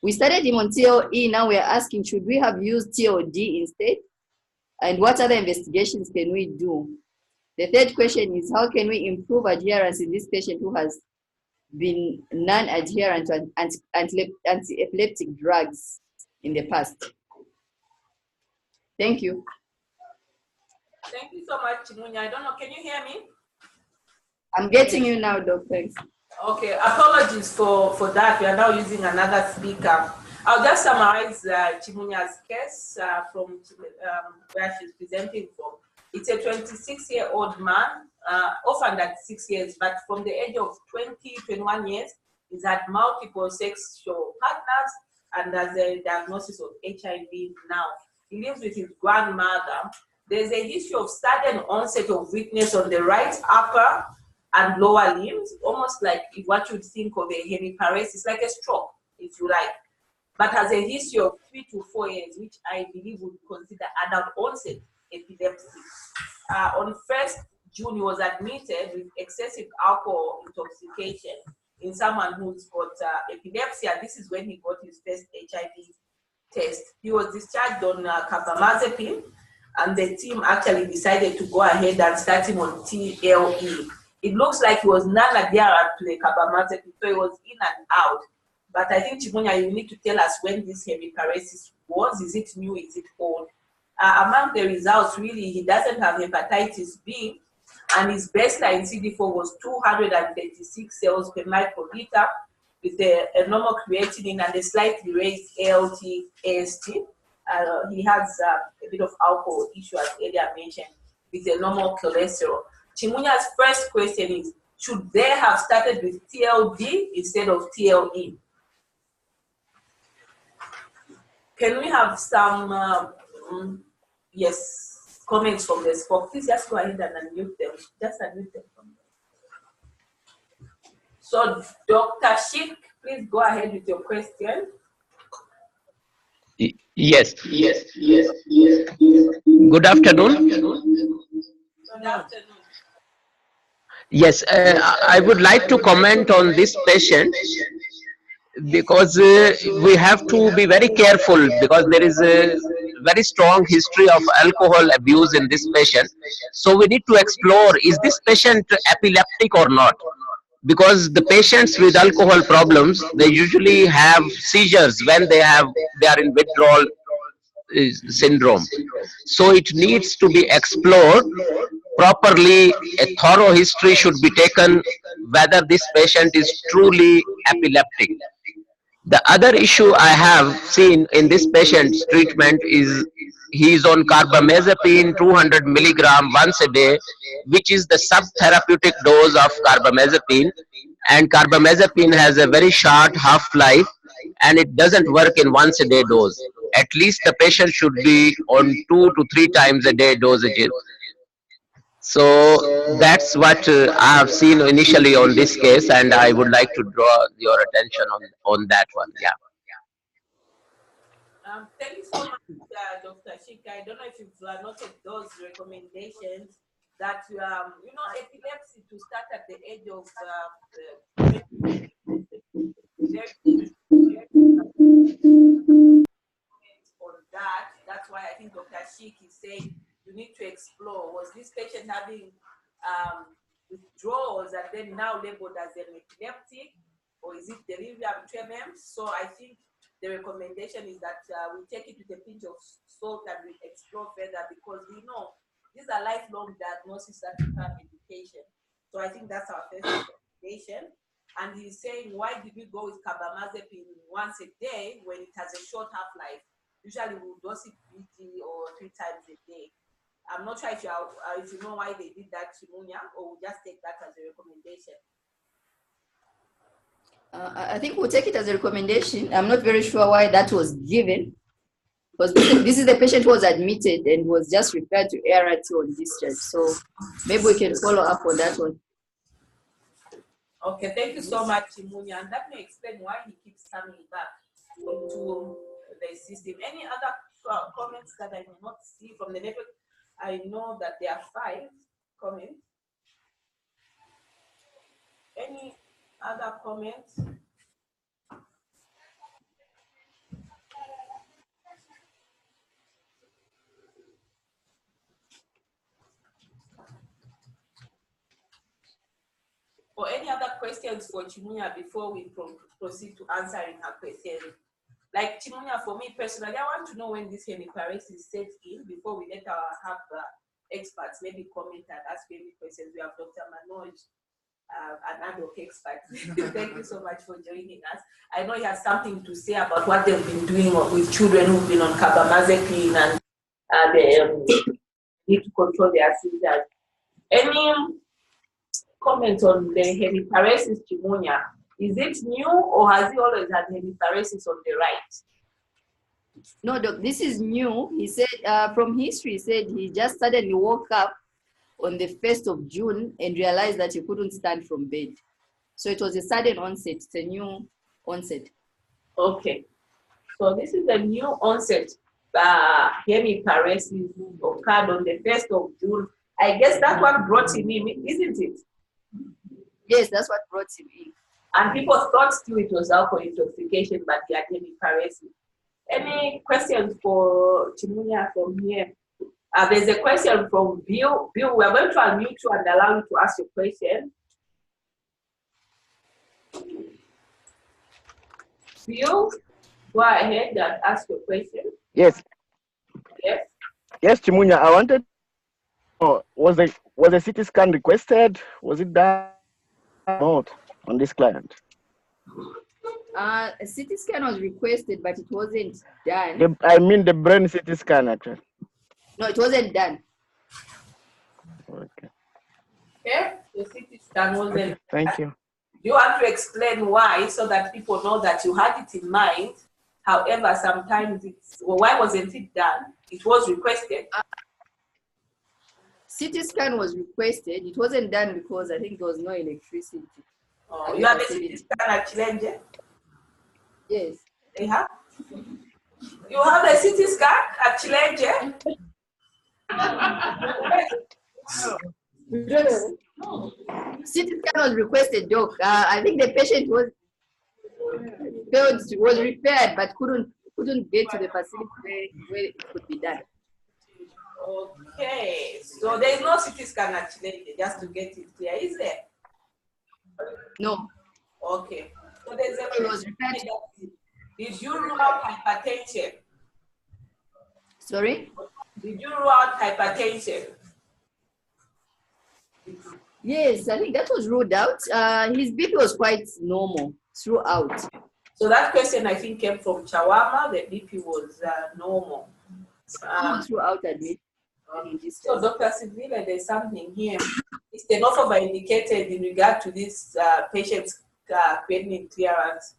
We started him on TLE, now we're asking, should we have used TOD instead? And what other investigations can we do? The third question is, how can we improve adherence in this patient who has been non-adherent to anti-epileptic drugs in the past? Thank you. Thank you so much, Chimunya. I don't know, can you hear me? I'm getting you now, Doc. Thanks. Okay, apologies for that. We are now using another speaker. I'll just summarize Chimunya's case from where she's presenting from. It's a 26-year-old man, orphaned at 6 years, but from the age of 20, 21 years, he's had multiple sexual partners and has a diagnosis of HIV now. He lives with his grandmother. There's a history of sudden onset of weakness on the right upper and lower limbs, almost like what you'd think of a hemiparesis, like a stroke, if you like, but has a history of 3 to 4 years, which I believe would consider adult onset epilepsy. On 1st June, he was admitted with excessive alcohol intoxication in someone who's got epilepsy, and this is when he got his first HIV test. He was discharged on carbamazepine, and the team actually decided to go ahead and start him on TLE. It looks like he was non-adherent to the carbamazepine, so he was in and out. But I think, Chimunya, you need to tell us when this hemiparesis was. Is it new? Is it old? Among the results, really, he doesn't have hepatitis B, and his baseline CD4 was 236 cells per microliter with a normal creatinine and a slightly raised ALT AST. He has a bit of alcohol issue, as earlier mentioned, with a normal cholesterol. Chimunya's first question is, should they have started with TLD instead of TLE? Can we have some, comments from the spoke? Please just go ahead and unmute them. Just unmute them. So, Dr. Sheikh, please go ahead with your question. Yes. Good afternoon. Good afternoon. Yes, I would like to comment on this patient because we have to be very careful because there is a very strong history of alcohol abuse in this patient. So we need to explore, is this patient epileptic or not? Because the patients with alcohol problems, they usually have seizures when they are in withdrawal syndrome. So it needs to be explored properly. A thorough history should be taken whether this patient is truly epileptic. The other issue I have seen in this patient's treatment is he is on carbamazepine 200 milligram once a day, which is the subtherapeutic dose of carbamazepine, and carbamazepine has a very short half-life and it doesn't work in once a day dose. At least the patient should be on 2 to 3 times a day dosages. So that's what I have seen initially on this case, and I would like to draw your attention on that one. Yeah. Thank you so much, Dr. Sheikh. I don't know if you've noted those recommendations that, epilepsy to start at the age of on that. That's why I think Dr. Sheikh is saying you need to explore. Was this patient having withdrawals and then now labeled as an epileptic, or is it delirium tremens? So I think the recommendation is that we take it with a pinch of salt and we explore further, because we know these are lifelong diagnoses that require medication. So I think that's our first recommendation. And he's saying, why did we go with carbamazepine once a day when it has a short half-life? Usually we'll dose it BT or 3 times a day. I'm not sure if you know why they did that, Chimunya, or we'll just take that as a recommendation. I think we'll take it as a recommendation. I'm not very sure why that was given, because this is the patient who was admitted and was just referred to ART on discharge. So maybe we can follow up on that one. Okay, thank you so much, Chimunya. And that may explain why he keeps coming back into the system. Any other comments that I may not see from the network? I know that there are 5 comments. Any other comments? Or any other questions for Chimunya before we proceed to answering her question? Like Chimunya, for me personally, I want to know when this hemiparesis sets in before we let her have experts maybe comment and ask any questions. We have Dr. MOH, an ad hoc expert. Thank you so much for joining us. I know he has something to say about what they've been doing with children who've been on carbamazepine and they need to control their seizures. Any comment on the hemiparesis pneumonia? Is it new or has he always had hemiparesis on the right? No, Doc, this is new. He said, from history, he said he just suddenly woke up on the 1st of June and realized that he couldn't stand from bed. So it was a sudden onset. It's a new onset. Okay. So this is a new onset hemiparesis occurred on the 1st of June. I guess that's what brought him in, isn't it? Yes, that's what brought him in. And people thought still it was alcohol intoxication, but he had hemiparesis. Any questions for Chimunya from here? There's a question from Bill. Bill, we're going to unmute you and allow you to ask your question. Bill, go ahead and ask your question. Yes. Yes. Yes, Chimunya, I wanted. Was a CT scan requested? Was it done not on this client? A CT scan was requested, but it wasn't done. I mean the brain CT scan, actually. No, it wasn't done. Okay. Okay, the CT scan wasn't done. Thank you. You have to explain why so that people know that you had it in mind. However, sometimes it's, well, why wasn't it done? It was requested. CT scan was requested. It wasn't done because I think there was no electricity. Oh, you have a CT scan at Suilanji? Yes. You have? You have a CT scan at Suilanji? CT scan was requested, Doc. I think the patient was referred but couldn't get to the facility where it could be done. Okay, so there is no CT scan at Suilanji, just to get it clear, is there? No. Okay. So there's a It was referred. Did you rule out hypertension? Sorry? Did you rule out hypertension? Yes, I think that was ruled out. His BP was quite normal throughout. So that question I think came from Chawama. The BP was normal. Throughout admit. So Dr. Sivile, there's something here. Is tenofovir indicated in regard to this patient's creatinine clearance?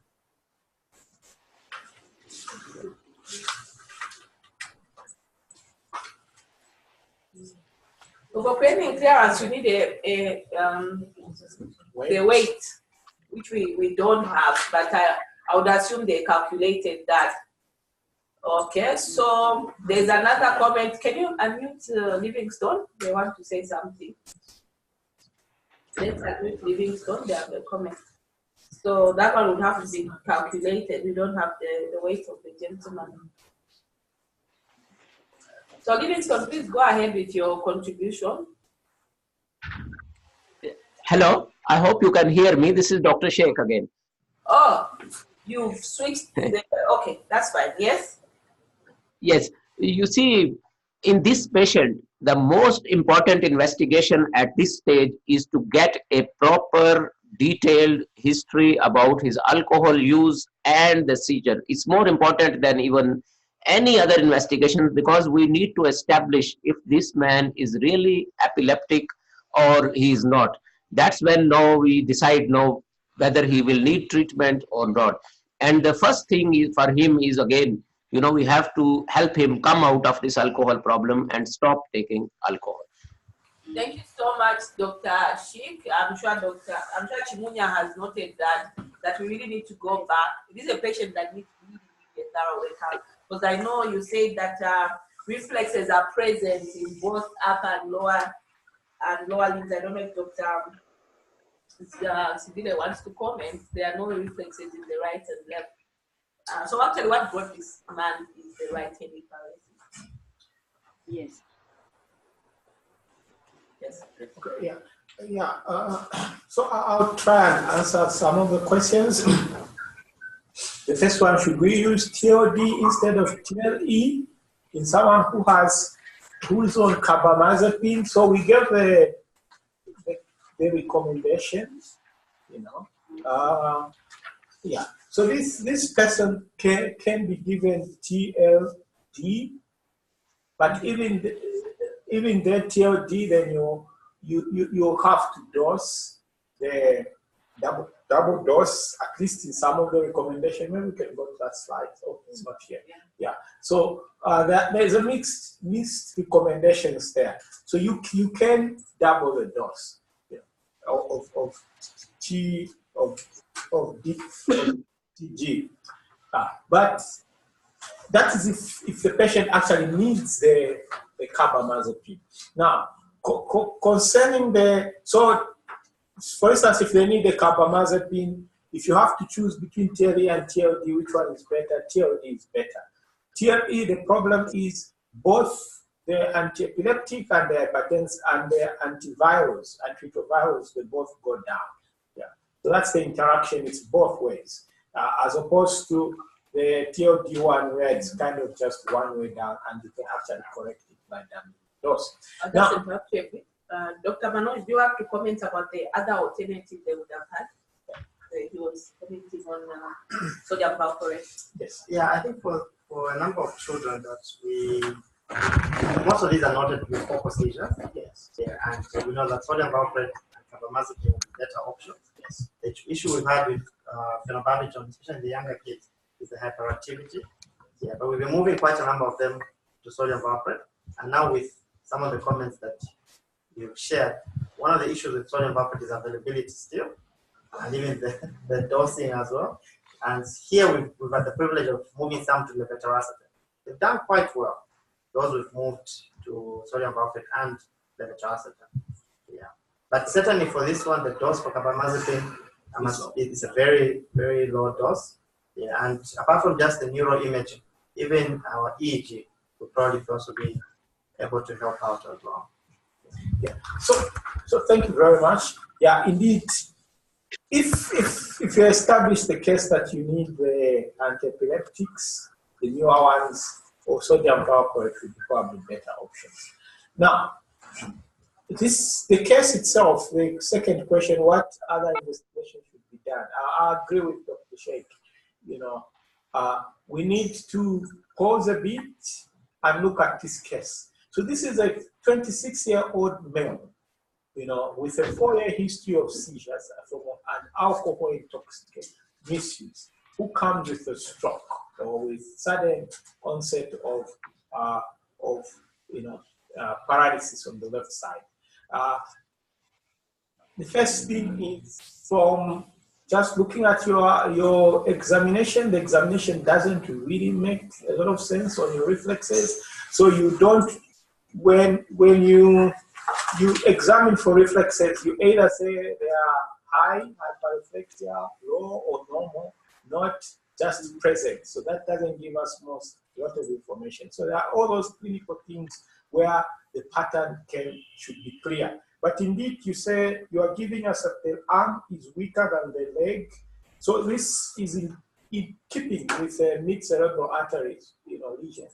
So for creatinine clearance, you need the weight, which we don't have, but I would assume they calculated that. Okay, so there's another comment. Can you unmute Livingstone? They want to say something. Let's unmute Livingstone. They have a comment. So that one would have to be calculated. We don't have the weight of the gentleman. So Livingstone, please go ahead with your contribution. Hello, I hope you can hear me. This is Dr. Sheikh again. Oh, you've switched. Okay, that's fine. Yes? Yes, you see, in this patient, the most important investigation at this stage is to get a proper detailed history about his alcohol use and the seizure. It's more important than even any other investigation because we need to establish if this man is really epileptic or he is not. That's when now we decide now whether he will need treatment or not. And the first thing is for him is again, you know, we have to help him come out of this alcohol problem and stop taking alcohol. Thank you so much, Dr. Sheikh. I'm sure Chimunya has noted that we really need to go back. This is a patient that needs really a thorough workup. Because I know you said that reflexes are present in both upper and lower limbs. I don't know if Dr. Sivile wants to comment. There are no reflexes in the right and left. So actually what brought this man is the right hemiparesis. Yes. Yes. Okay, yeah. So I'll try and answer some of the questions. The first one, should we use TLD instead of TLE in someone who has who is on carbamazepine. So we gave the recommendations, you know. Yeah. So this person can be given TLD, but even the TLD, then you have to dose the double dose, at least in some of the recommendations. Maybe we can go to that slide. Oh, it's not here. Yeah. So there's a mixed recommendations there. So you can double the dose, you know, of TG. But that is if the patient actually needs the carbamazepine. Now, concerning for instance, if they need the carbamazepine, if you have to choose between TLE and TLD, which one is better? TLD is better. TLE, the problem is both the anti-epileptic and the hypertensive and the antiretrovirals, they both go down. Yeah. So that's the interaction, it's both ways, as opposed to the TLD one where it's kind of just one way down and you can actually correct it by down dose. Now, Dr. Manoj, do you have to comment about the other alternative they would have had? He was commenting on sodium valproate. Yes. Yeah, I think for a number of children that most of these are noted with focal seizures. Yes. Yeah, and we know that sodium valproate and carbamazepine are better options. Yes. The issue we've had with phenobarbital, especially in the younger kids, is the hyperactivity. Yeah, but we've been moving quite a number of them to sodium valproate, and now with some of the comments that you've shared, one of the issues with sodium valproate is availability still, and even the dosing as well. And here we've had the privilege of moving some to levetiracetam. They've done quite well. Those we've moved to sodium valproate and levetiracetam. Yeah, but certainly for this one, the dose for carbamazepine is a very, very low dose. Yeah, and apart from just the neuroimaging, even our EEG would probably also be able to help out as well. Yeah. So thank you very much. Yeah, indeed. If you establish the case that you need the antiepileptics, the newer ones, or sodium valproate would be probably better options. Now, the case itself, the second question, what other investigation should be done? I agree with Dr. Sheikh. You know, we need to pause a bit and look at this case. So this is a 26-year-old male, you know, with a 4-year history of seizures from an alcohol intoxication misuse, who comes with a stroke or with sudden onset of paralysis on the left side. The first thing is, from just looking at your examination, the examination doesn't really make a lot of sense on your reflexes. So you don't, when you examine for reflexes, you either say they are high, hyperreflexia, low, or normal, not just present. So that doesn't give us a lot of information. So there are all those clinical things where the pattern should be clear. But indeed, you say you are giving us that the arm is weaker than the leg. So this is in keeping with a mid-cerebral arteries, lesion,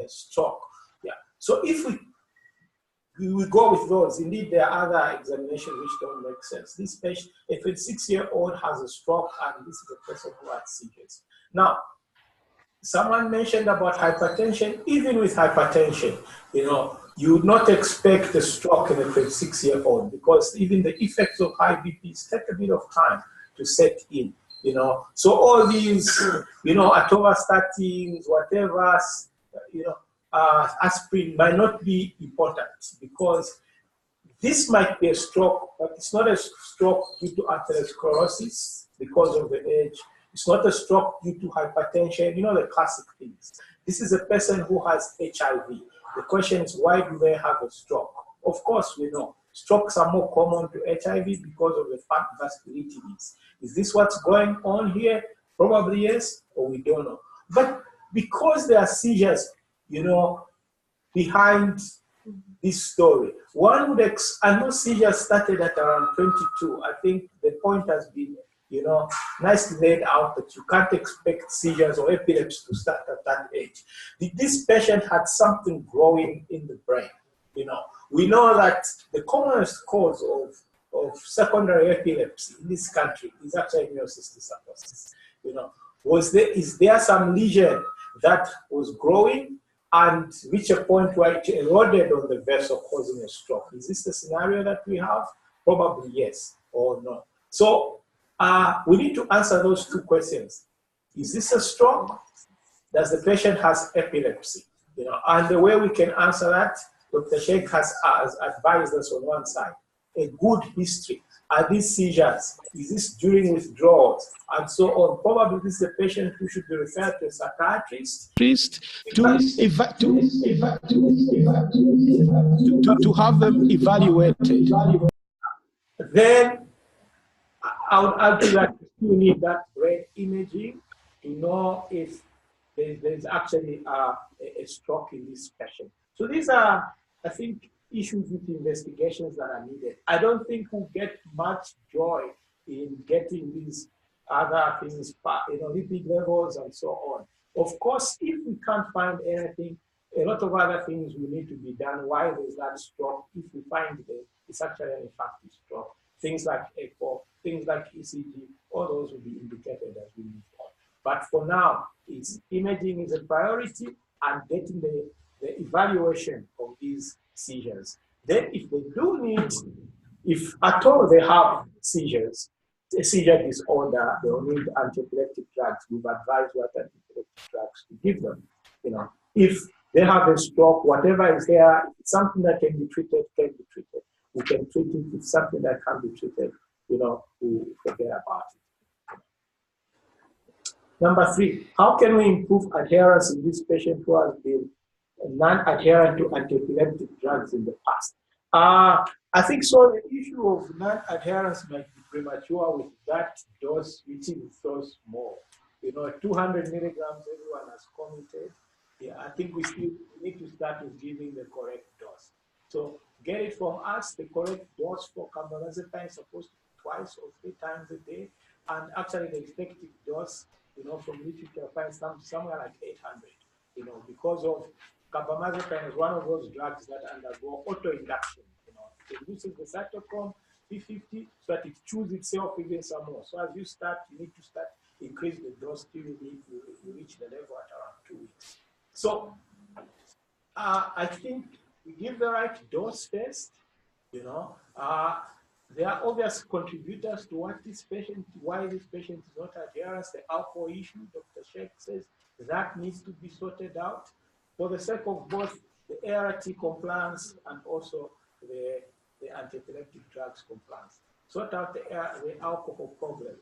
a stroke. Yeah. So if we go with those, indeed there are other examinations which don't make sense. This patient, a 26-year-old has a stroke, and this is a person who had seizures. Now, someone mentioned about hypertension. Even with hypertension, you would not expect a stroke in a 26-year-old, because even the effects of high BPs take a bit of time to set in, So all these, atorvastatins, whatever, aspirin might not be important, because this might be a stroke, but it's not a stroke due to atherosclerosis because of the age. It's not a stroke due to hypertension, the classic things. This is a person who has HIV. The question is, why do they have a stroke? Of course, we know strokes are more common to HIV because of the fat vasculitides. Is this what's going on here? Probably yes, or we don't know. But because there are seizures, behind this story, one would and those seizures started at around 22. I think the point has been, nicely laid out that you can't expect seizures or epilepsy to start at that age. This patient had something growing in the brain. We know that the commonest cause of secondary epilepsy in this country is actually myocystic psychosis. Is there some lesion that was growing and reach a point where it eroded on the vessel, causing a stroke? Is this the scenario that we have? Probably yes or no. So we need to answer those two questions. Is this a stroke? Does the patient has epilepsy? And the way we can answer that, Dr. Sheikh has advised us on one side, a good history. Are these seizures? Is this during withdrawals? And so on. Probably this is a patient who should be referred to a psychiatrist to have them evaluated. Then I would argue that you need that brain imaging to know if there's actually a stroke in this patient. So these are, I think, issues with investigations that are needed. I don't think we'll get much joy in getting these other things, lipid levels and so on. Of course, if we can't find anything, a lot of other things will need to be done while there's that stroke. If we find that it's actually an effective stroke, things like echo, things like ECG, all those will be indicated as we move on. But for now, imaging is a priority and getting the evaluation of these seizures. Then if they do need, if at all they have seizures, a seizure disorder, they will need antiepileptic drugs. We've advised what antiepileptic drugs to give them. If they have a stroke, whatever is there, it's something that can be treated, can be treated. We can treat it. It's something that can be treated, we forget about it. Number 3, how can we improve adherence in this patient who has been non-adherent to antiepileptic drugs in the past? I think so. The issue of non-adherence might be premature with that dose, which is so small. 200 milligrams, everyone has commented. Yeah, I think we need to start with giving the correct dose. So get it from us. The correct dose for carbamazepine is supposed to be 2 or 3 times a day, and actually the effective dose, from literature, finds somewhere like 800. Because of carbamazepine is one of those drugs that undergo auto-induction. It reduces the cytochrome P50 so that it chews itself even some more. So as you start, you need to start increase the dose till you reach the level at around 2 weeks. So I think we give the right dose first. There are obvious contributors to why this patient is not adherent. The alcohol issue, Dr. Sheikh says that needs to be sorted out for the sake of both the ART compliance and also the antiepileptic drugs compliance. Sort out the alcohol problem,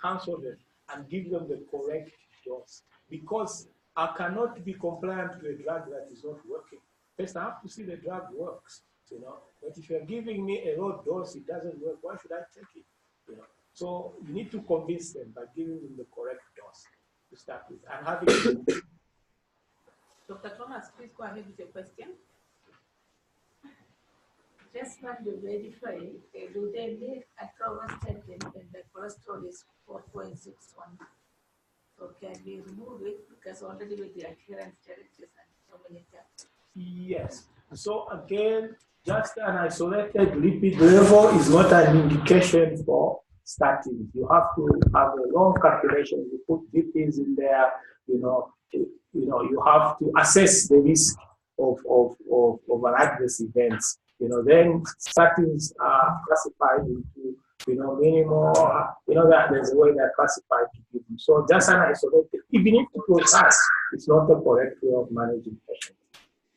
counsel them and give them the correct dose. Because I cannot be compliant to a drug that is not working. First, I have to see the drug works, But if you're giving me a low dose, it doesn't work, why should I take it? So you need to convince them by giving them the correct dose to start with. And having Dr. Thomas, please go ahead with your question. Just want to verify, do they need atorvastatin when the cholesterol is 4.61? So can we remove it because already with the adherence challenges and so many times? Yes. So again, just an isolated lipid level is not an indication for statins. You have to have a long calculation. You put lipids in there. You have to assess the risk of an adverse events. Then statins are classified into minimal. That there's a way they're classified to give them. So just an isolated, even if it was us, it's not the correct way of managing patients.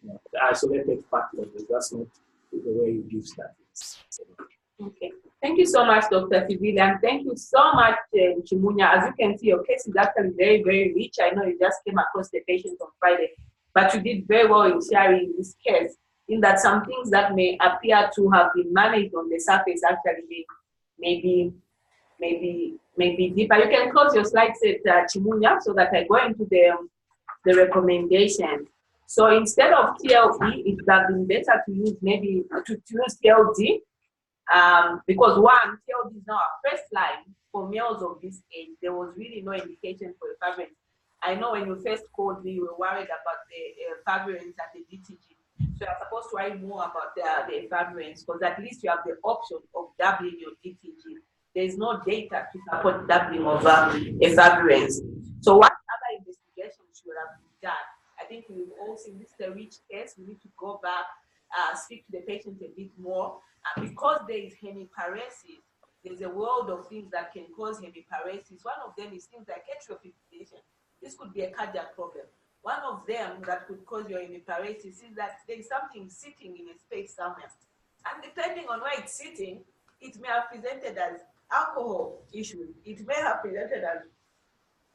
The isolated fat levels, that's not the way you give statins. Okay. Thank you so much, Dr. Sivile, and thank you so much, Chimunya. As you can see, your case is actually very, very rich. I know you just came across the patient on Friday, but you did very well in sharing this case, in that some things that may appear to have been managed on the surface actually maybe deeper. You can close your slides at Chimunya so that I go into the recommendation. So instead of TLD, it would have been better to use use TLD because one, TLD is now our first line for males of this age, there was really no indication for efavirenz. I know when you first called me, you were worried about the efavirenz and the DTG. So you're supposed to write more about the efavirenz, because at least you have the option of doubling your DTG. There is no data to support doubling of efavirenz. So what other investigations should have been done? I think we've all seen this is a rich case. We need to go back, speak to the patient a bit more. Because there is hemiparesis, there's a world of things that can cause hemiparesis. One of them is things like atrial fibrillation. This could be a cardiac problem. One of them that could cause your hemiparesis is that there is something sitting in a space somewhere. And depending on where it's sitting, it may have presented as alcohol issues. It may have presented as,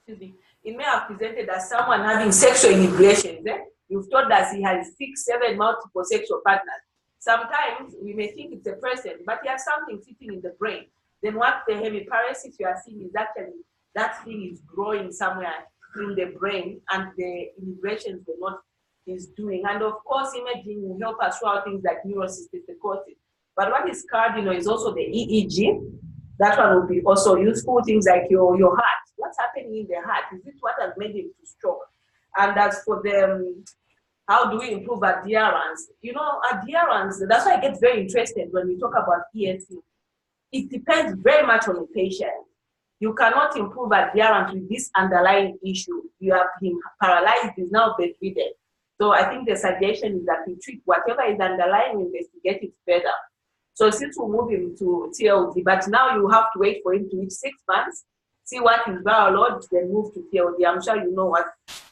it may have presented as someone having sexual inebriation. You've told us he has 6, 7 multiple sexual partners. Sometimes we may think it's a person, but he has something sitting in the brain. Then what the hemiparesis you are seeing is actually that thing is growing somewhere in the brain, and the inebriations were not is doing. And of course, imaging will help us show out things like neurocysticercosis. But what is cardinal is also the EEG. That one will be also useful. Things like your heart. What's happening in the heart? Is it what has made him to stroke? And as for the how do we improve adherence? You know, adherence, that's why I get very interested when we talk about ESC. It depends very much on the patient. You cannot improve adherence with this underlying issue. You have him paralyzed, he's now bedridden. So I think the suggestion is that we treat whatever is underlying, investigate it further. So since we move him to TLD, but now you have to wait for him to reach 6 months, see what is viral load, then move to TLD. I'm sure you know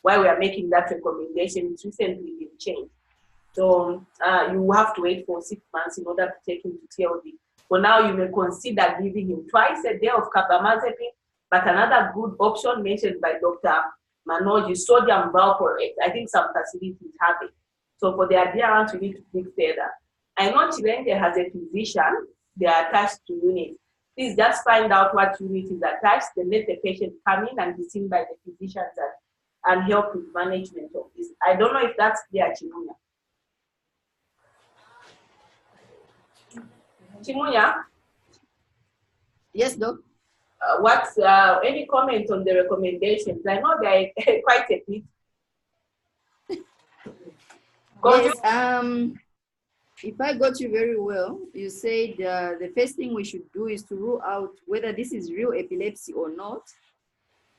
why we are making that recommendation. It's recently been changed. So you have to wait for 6 months in order to take him to TLD. For now, you may consider giving him twice a day of carbamazepine, but another good option mentioned by Dr. MOH is sodium valproate. I think some facilities have it. So for the adherence, we need to think further. I know Suilanji has a physician, they are attached to units. Please just find out what unit is attached, then let the patient come in and be seen by the physicians and help with management of this. I don't know if that's clear, Chimunya. Chimunya? Yes, Doc. What's any comment on the recommendations? I know they are quite a bit. Yes, if I got you very well, you said the first thing we should do is to rule out whether this is real epilepsy or not,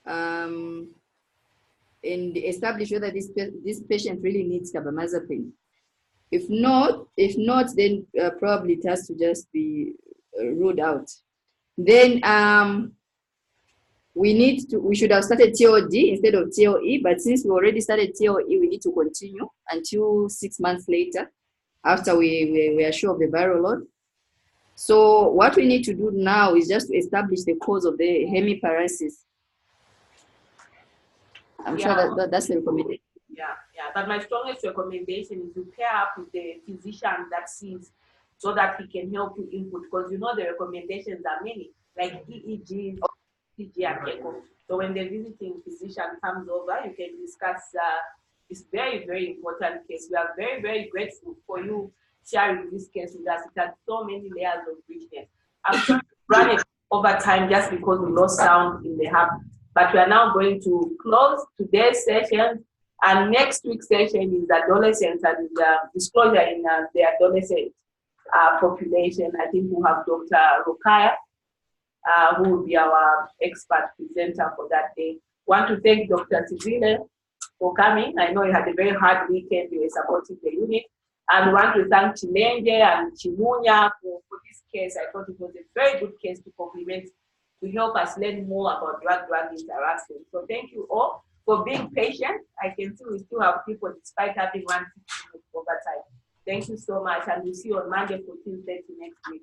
and establish whether this patient really needs carbamazepine. If not, then probably it has to just be ruled out. Then we should have started TOD instead of TOE, but since we already started TOE, we need to continue until 6 months later, after we are sure of the viral load. So what we need to do now is just to establish the cause of the hemiparesis. I'm sure that's the recommendation. Yeah. But my strongest recommendation is to pair up with the physician that sees, so that he can help you input, because you know the recommendations are many, like EEG, CG, and echo. So when the visiting physician comes over, you can discuss this very, very important case. We are very, very grateful for you sharing this case with us. It has so many layers of richness. I'm trying to run it over time just because we lost sound in the hub. But we are now going to close today's session. And next week's session is adolescents and disclosure in the adolescent population. I think we'll have Dr. Rukaya, who will be our expert presenter for that day. Want to thank Dr. Sivile for coming. I know you had a very hard weekend. You were supporting the unit. And want to thank Suilanji and Chimunya for this case. I thought it was a very good case to complement, to help us learn more about drug-drug interactions. So thank you all for being patient. I can see we still have people despite having 1 minute overtime. Thank you so much, and we'll see you on Monday 14:30 next week.